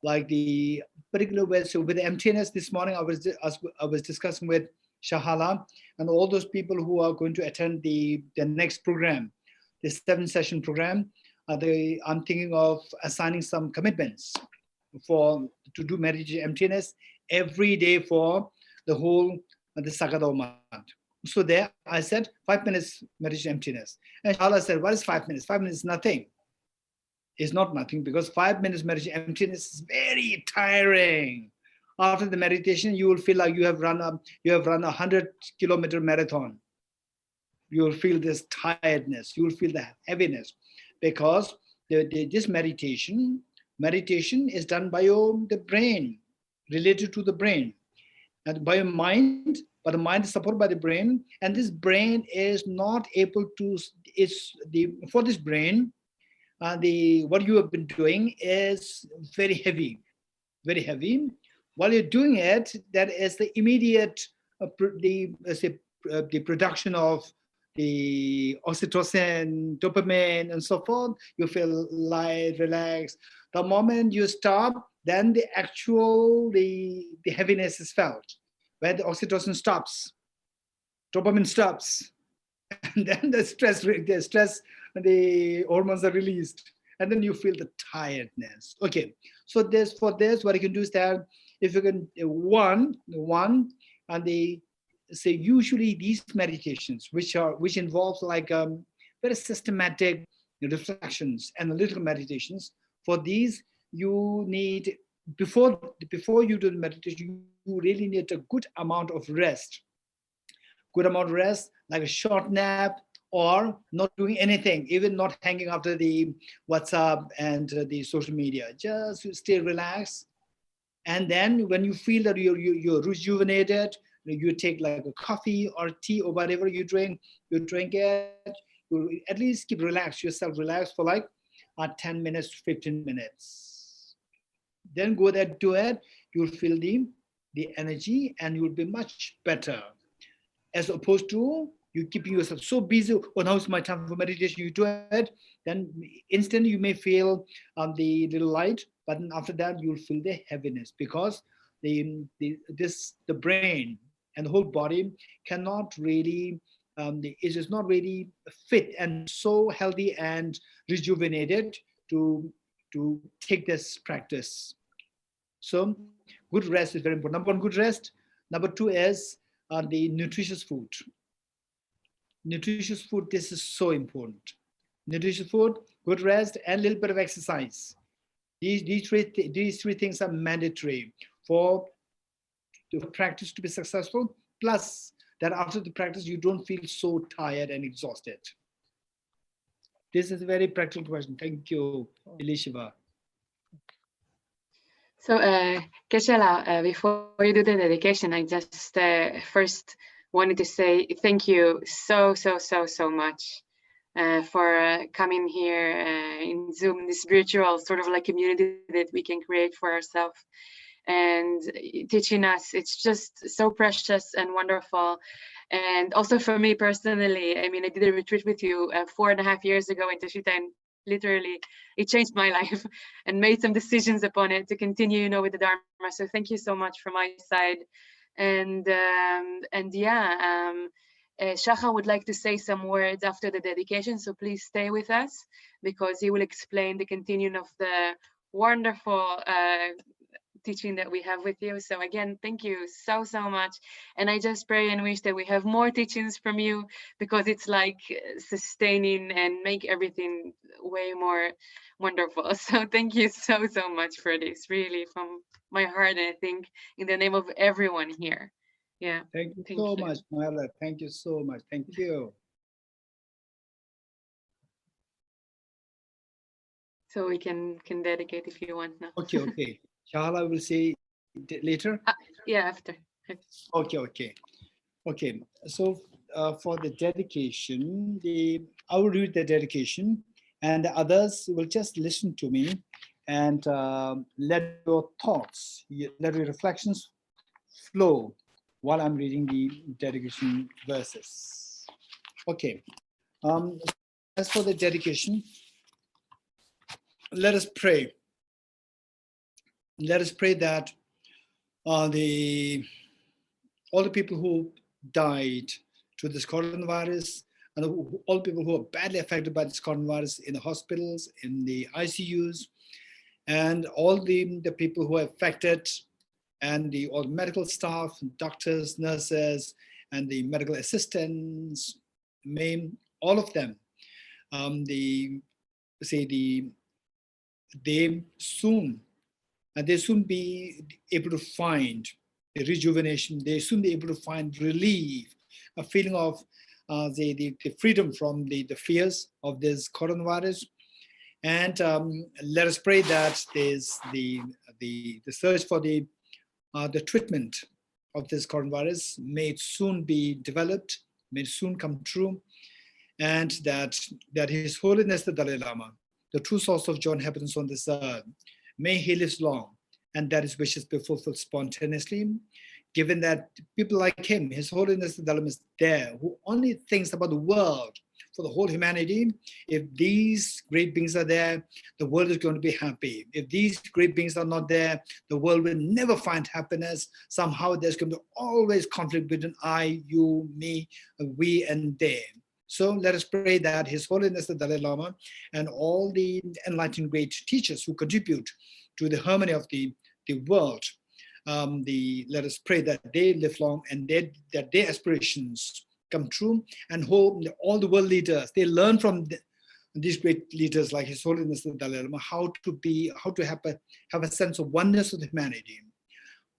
like the particular way, so with the emptiness this morning, I was discussing with Shahala and all those people who are going to attend the next program, the 7-session program. I'm thinking of assigning some commitments to do meditation emptiness every day for the whole the Sagada month. So there I said 5 minutes meditation emptiness, and Shahala said, what is 5 minutes? 5 minutes is nothing. It's not nothing, because 5 minutes meditation emptiness is very tiring. After the meditation, you will feel like you have run a 100-kilometer marathon. You will feel this tiredness. You will feel the heaviness, because this meditation is done by the brain, related to the brain, and by your mind. But the mind is supported by the brain, and this brain is not able to. For this brain. What you have been doing is very heavy. While you're doing it, that is the immediate the production of the oxytocin, dopamine, and so forth. You feel light, relaxed. The moment you stop, then the heaviness is felt. Where the oxytocin stops, dopamine stops, and then the hormones are released, and then you feel the tiredness. Okay, so what you can do is that if you can one and say usually these meditations, which involve like very systematic reflections, analytical meditations, for these you need, before you do the meditation, you really need a good amount of rest. Good amount of rest, like a short nap, or not doing anything, even not hanging after the WhatsApp and the social media. Just stay relaxed. And then when you feel that you're rejuvenated, you take like a coffee or tea or whatever you drink it. You at least keep yourself relaxed for like 10 minutes, 15 minutes. Then go there, do it. You'll feel the energy and you'll be much better. As opposed to you keeping yourself so busy, oh, now it's my time for meditation, you do it, then instantly you may feel the little light, but then after that you'll feel the heaviness, because the brain and the whole body cannot really, it is not really fit and so healthy and rejuvenated to take this practice. So good rest is very important. Number one, good rest. Number two is the nutritious food. Nutritious food, this is so important. Nutritious food, good rest, and a little bit of exercise. These three things are mandatory for the practice to be successful. Plus, that after the practice, you don't feel so tired and exhausted. This is a very practical question. Thank you, Elisheva. So, Geshe, before you do the dedication, I just first wanted to say thank you so much for coming here in Zoom, this virtual sort of like community that we can create for ourselves and teaching us. It's just so precious and wonderful. And also for me personally, I mean, I did a retreat with you 4.5 years ago in Tashita, and literally it changed my life and made some decisions upon it to continue, you know, with the Dharma. So thank you so much from my side. And yeah, Shachar would like to say some words after the dedication, so please stay with us because he will explain the continuing of the wonderful teaching that we have with you. So again, thank you so much, and I just pray and wish that we have more teachings from you, because it's like sustaining and make everything way more wonderful. So thank you so much for this, really, from my heart, and I think in the name of everyone here. Yeah, thank you so much, Mahayana. Thank you so much. Thank you. So we can dedicate if you want now. Okay. Shahala will say later? Yeah, after. Okay. So for the dedication, I will read the dedication and the others will just listen to me and let your thoughts, let your reflections flow while I'm reading the dedication verses. Okay. As for the dedication, let us pray. Let us pray that all the people who died to this coronavirus, and all people who are badly affected by this coronavirus in the hospitals, in the ICUs, and all the people who are affected, and all the medical staff, doctors, nurses, and the medical assistants, all of them, they soon be able to find the rejuvenation. They soon be able to find relief, a feeling of the freedom from the fears of this coronavirus. And let us pray that there's the search for the treatment of this coronavirus may it soon be developed, may it soon come true, and that His Holiness the Dalai Lama, the true source of joy and happiness on this earth, may he live long, and that his wishes be fulfilled spontaneously, given that people like him, His Holiness the Dalai Lama, is there, who only thinks about the world, for the whole humanity. If these great beings are there, the world is going to be happy. If these great beings are not there, the world will never find happiness. Somehow there's going to be always conflict between I, you, me, we, and they. So let us pray that His Holiness the Dalai Lama and all the enlightened great teachers who contribute to the harmony of the world let us pray that they live long and that their aspirations come true, and hope that all the world leaders, they learn from these great leaders like His Holiness the Dalai Lama, how to have a sense of oneness of humanity.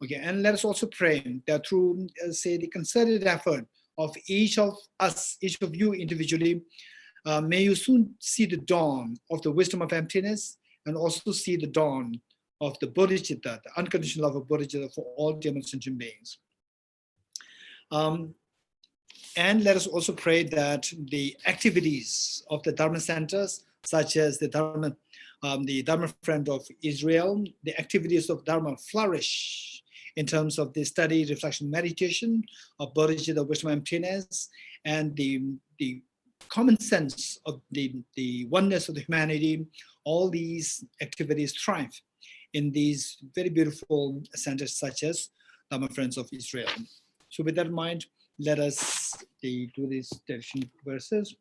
Okay, and let us also pray that through, say, the concerted effort of each of us, each of you individually, may you soon see the dawn of the wisdom of emptiness, and also see the dawn of the bodhicitta, the unconditional love of bodhicitta for all human sentient beings. And let us also pray that the activities of the Dharma centers, such as the Dharma Friend of Israel, the activities of Dharma flourish in terms of the study, reflection, meditation of bodhicitta, wisdom, emptiness, and the common sense of the oneness of the humanity. All these activities thrive in these very beautiful centers such as Dharma Friends of Israel. So with that in mind, let us do these dedication verses.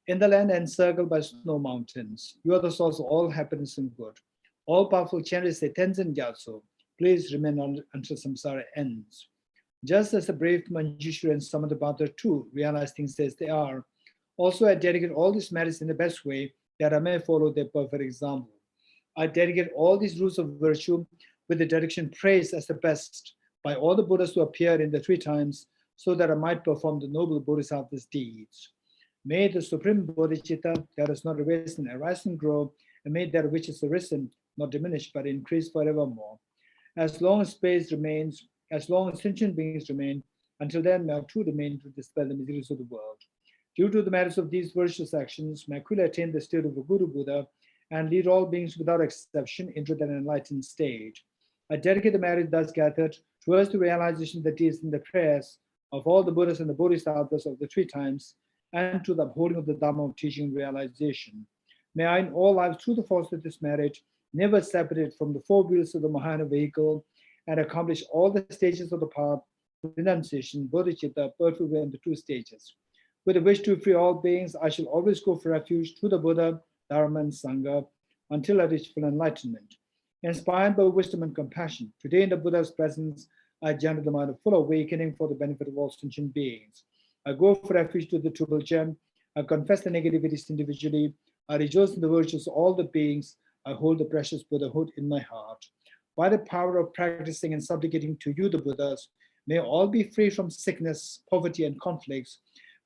In the land encircled by snow mountains, you are the source of all happiness and good. All powerful channels say Tenzin Gyatso, please remain until samsara ends. Just as the brave Manjushri and Samadhi too realize things as they are, also I dedicate all these matters in the best way that I may follow their perfect example. I dedicate all these rules of virtue with the direction praised as the best by all the Buddhas who appeared in the 3 times, so that I might perform the noble Bodhisattva's deeds. May the supreme bodhicitta that is not arisen arise and grow, and may that which is arisen not diminish but increase forevermore. As long as space remains, as long as sentient beings remain, until then may our true domain to dispel the miseries of the world. Due to the merits of these virtuous actions, may I quickly attain the state of a Guru Buddha and lead all beings without exception into that enlightened state. I dedicate the merit thus gathered towards the realization that is in the prayers of all the Buddhas and the Bodhisattvas of the 3 times, and to the upholding of the Dharma of teaching and realization. May I in all lives, through the force of this merit, never separate from the 4 wheels of the Mahayana vehicle, and accomplish all the stages of the path, renunciation, bodhicitta, perfect way, and the 2 stages. With a wish to free all beings, I shall always go for refuge to the Buddha, Dharma, and Sangha until I reach full enlightenment. Inspired by wisdom and compassion, today in the Buddha's presence, I generate the mind of full awakening for the benefit of all sentient beings. I go for refuge to the Triple Gem. I confess the negativities individually. I rejoice in the virtues of all the beings. I hold the precious Buddhahood in my heart. By the power of practicing and supplicating to you, the Buddhas, may all be free from sickness, poverty, and conflicts.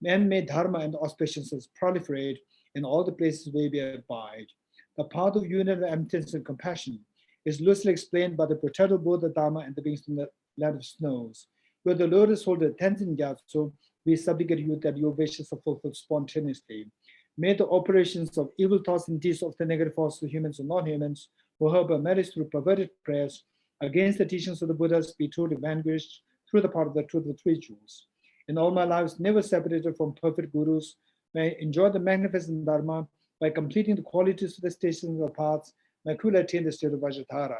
And may Dharma and auspiciousness proliferate in all the places where we abide. The path of union, emptiness, and compassion is loosely explained by the protector of both the Dharma and the beings from the land of snows. Where the lotus holder Tenzin Gyatso, we supplicate you that your wishes are fulfilled spontaneously. May the operations of evil thoughts and deeds of the negative forces of humans and non-humans who harbor malice through perverted prayers against the teachings of the Buddhas be totally vanquished through the power of the truth of the 3 jewels. In all my lives, never separated from perfect gurus, may I enjoy the magnificent Dharma by completing the qualities of the stations of the paths, may I quickly attain the state of Vajradhara.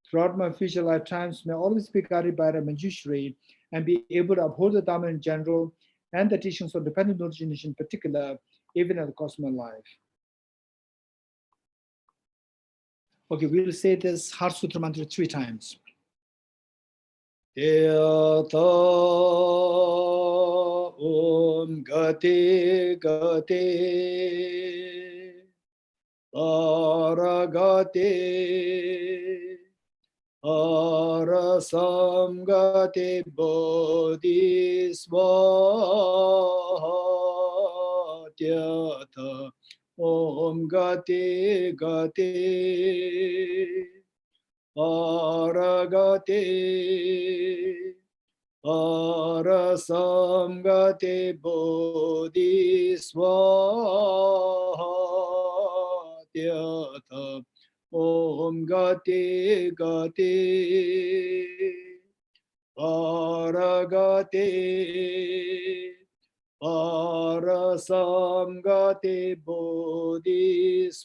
Throughout my future lifetimes, may I always be guided by the Manjushri and be able to uphold the Dharma in general and the teachings of dependent origination in particular, even at the cost of my life. Okay, we will say this Heart Sutra mantra 3 times. Yata Om Gati Gati Aragati Arasam Gati Bodhisvatyata Om Gati Gati Aragati Arasam Gati Bodhisvatyata Om Gati Gati Aragati Arasam Gati Bodhisvaha.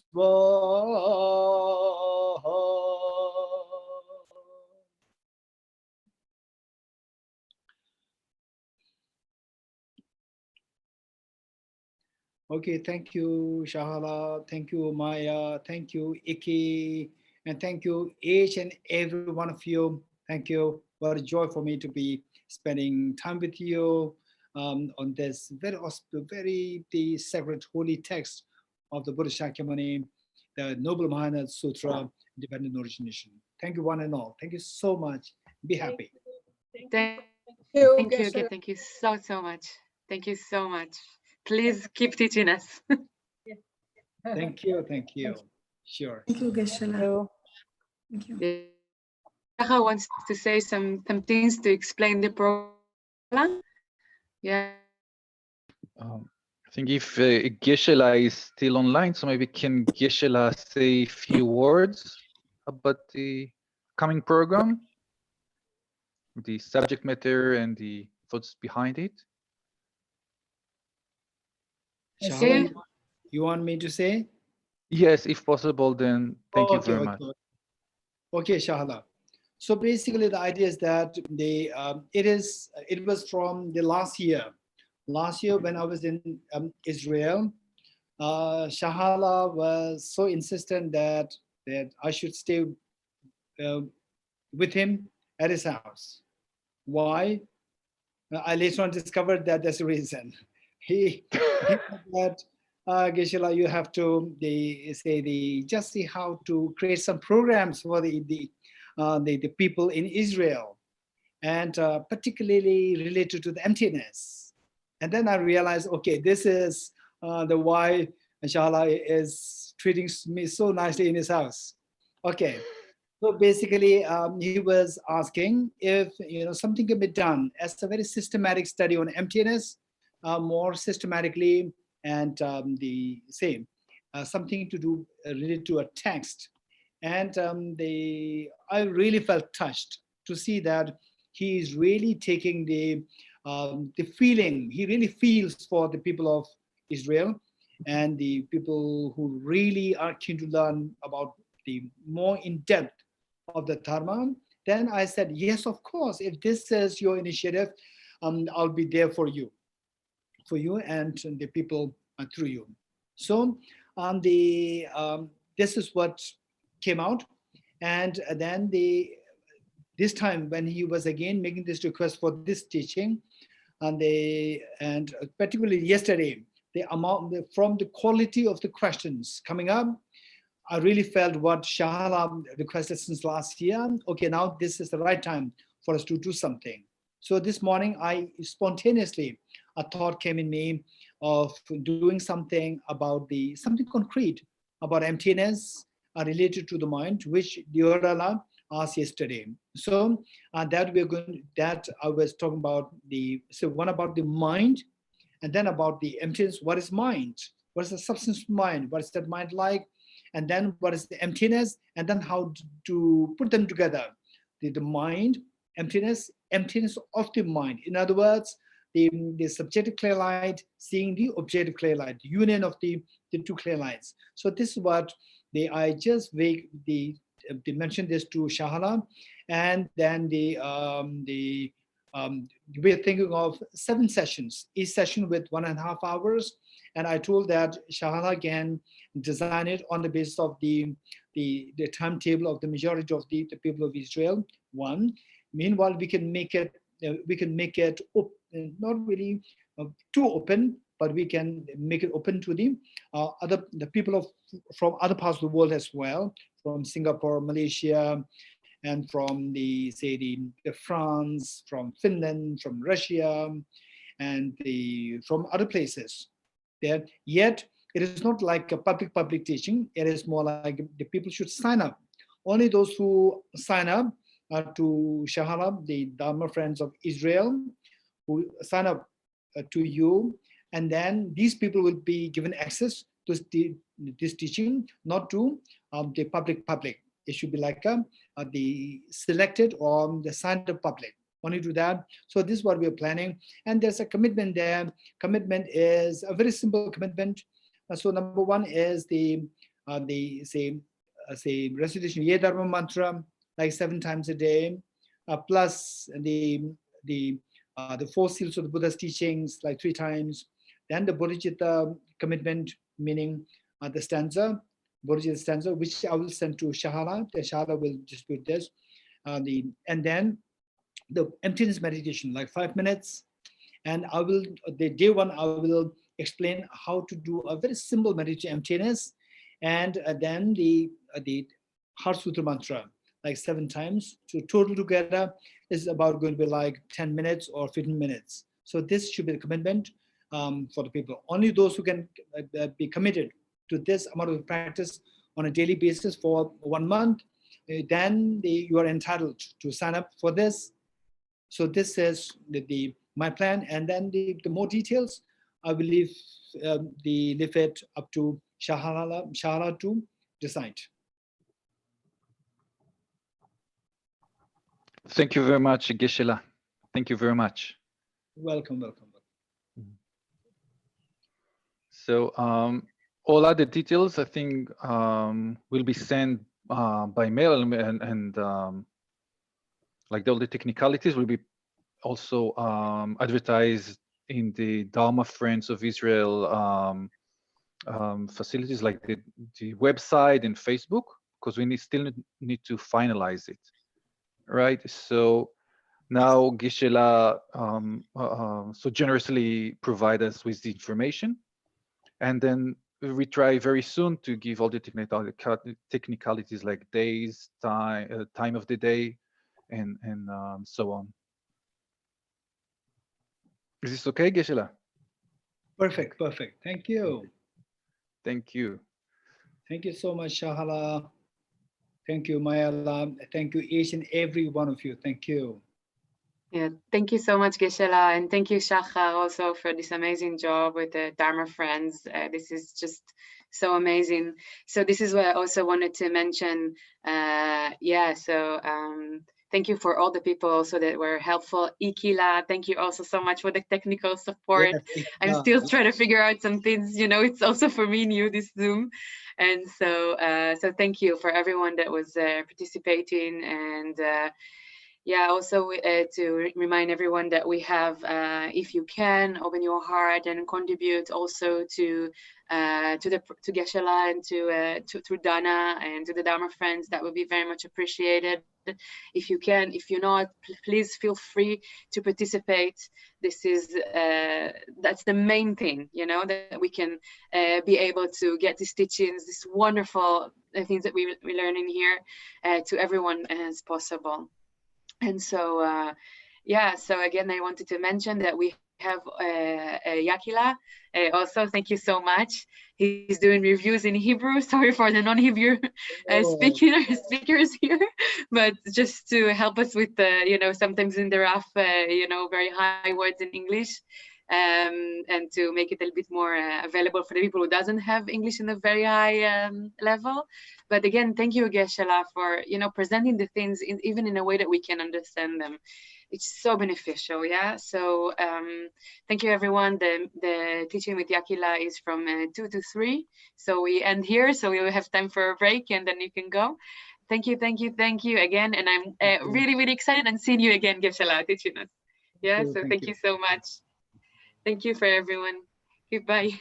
Okay, thank you, Shahala. Thank you, Maya. Thank you, Iki. And thank you, each and every one of you Thank you. What a joy for me to be spending time with you on this very the sacred holy text of the Buddha Shakyamuni, the Noble Mahayana Sutra, Dependent Origination. Thank you, one and all. Thank you so much. Be happy. Thank you, you again. Thank you so much. Thank you so much. Please keep teaching us. Thank you. Thank you. Sure. Thank you, Geshe. Thank you. Yaha wants to say some things to explain the program. Yeah. I think if Geshe is still online, so maybe can Geshe say a few words about the coming program, the subject matter and the thoughts behind it? Shahala, you want me to say? Yes, if possible, then thank you very much. Okay, Shahala. So basically, the idea is that it was from the last year. Last year, when I was in Israel, Shahala was so insistent that I should stay with him at his house. Why? I later on discovered that there's a reason. He said that, Geshe, you have to just see how to create some programs for the people in Israel, and particularly related to the emptiness. And then I realized, okay, this is the why Shahala is treating me so nicely in his house. Okay, so basically he was asking if something can be done as a very systematic study on emptiness, more systematically, and the same something to do related to a text. And I really felt touched to see that he is really taking the feeling, he really feels for the people of Israel and the people who really are keen to learn about the more in depth of the Dharma. Then I said, yes, of course, if this is your initiative, I'll be there for you and the people through you. So this is what came out. And then this time when he was again making this request for this teaching, and particularly yesterday, from the quality of the questions coming up, I really felt what Shahala requested since last year. Okay, now this is the right time for us to do something. So this morning, I spontaneously, a thought came in me of doing something about something concrete about emptiness related to the mind, which Diorala asked yesterday. So that I was talking about one about the mind, and then about the emptiness. What is mind? What is the substance of mind? What is that mind like? And then what is the emptiness? And then how to put them together. The mind, emptiness of the mind. In other words, the subjective clear light seeing the objective clear light, the union of the two clear lights. So this is what I just they mentioned this to Shahala, and then we're thinking of 7 sessions, each session with 1.5 hours. And I told that Shahala can design it on the basis of the timetable of the majority of the people of Israel. One, meanwhile, we can make it not really too open, but we can make it open to the people from other parts of the world as well, from Singapore, Malaysia, and from the France, from Finland, from Russia, and from other places. Yet it is not like a public teaching. It is more like the people should sign up. Only those who sign up to Shahala, the Dharma Friends of Israel, who sign up to you, and then these people will be given access to this teaching, not to the public. It should be like the selected or the signed up public. Only do that. So this is what we are planning, and there's a commitment there. Commitment is a very simple commitment. So number one is the recitation Ye Dharma mantra, like 7 times a day, plus the 4 seals of the Buddha's teachings, like 3 times. Then the Bodhicitta commitment, meaning the stanza, Bodhicitta stanza, which I will send to Shahala. The Shahala will distribute this. and then the emptiness meditation, like 5 minutes. And I will, the day one, I will explain how to do a very simple meditation, emptiness, and then the Heart Sutra mantra, like 7 times. So total together is about going to be like 10 minutes or 15 minutes. So this should be the commitment for the people. Only those who can be committed to this amount of practice on a daily basis for 1 month, then you are entitled to sign up for this. So this is my plan, and then the more details, I will leave it up to Shahala to decide. Thank you very much, Geshe. Thank you very much. Welcome. So all other details, I think, will be sent by mail, and like all the technicalities will be also advertised in the Dharma Friends of Israel facilities, like the website and Facebook, because we still need to finalize it, right? So now Geshe so generously provide us with the information, and then we try very soon to give all the technicalities like days, time of the day, and so on. Is this okay, Geshe? Perfect. Thank you. Thank you. Thank you so much, Shahala. Thank you, Mayala. Thank you, each and every one of you. Thank you. Yeah, thank you so much, Geshe, and thank you, Shacha, also for this amazing job with the Dharma Friends. This is just so amazing. So this is what I also wanted to mention. Thank you for all the people also that were helpful. Ikila, thank you also so much for the technical support. Yes, I'm still trying to figure out some things, it's also for me new, this Zoom. And so thank you for everyone that was participating. And also to remind everyone that we have, if you can, open your heart and contribute also to Geshe and to Dana and to the Dharma Friends. That would be very much appreciated. If you can, if you're not, please feel free to participate. This is that's the main thing, that we can be able to get these teachings, these wonderful things that we're learning here to everyone as possible. And so, so again, I wanted to mention that we have Yakila. Also, thank you so much. He's doing reviews in Hebrew. Sorry for the non-Hebrew speakers here, but just to help us with the, sometimes in the rough, very high words in English, and to make it a little bit more available for the people who doesn't have English in a very high level. But again, thank you, Geshe, for presenting the things even in a way that we can understand them. It's so beneficial, yeah. So thank you, everyone. The teaching with Yakila is from 2 to 3. So we end here, so we will have time for a break, and then you can go. Thank you again, and I'm really excited and seeing you again, Geshe, teaching us. Yeah. So thank you so much. Thank you for everyone. Goodbye.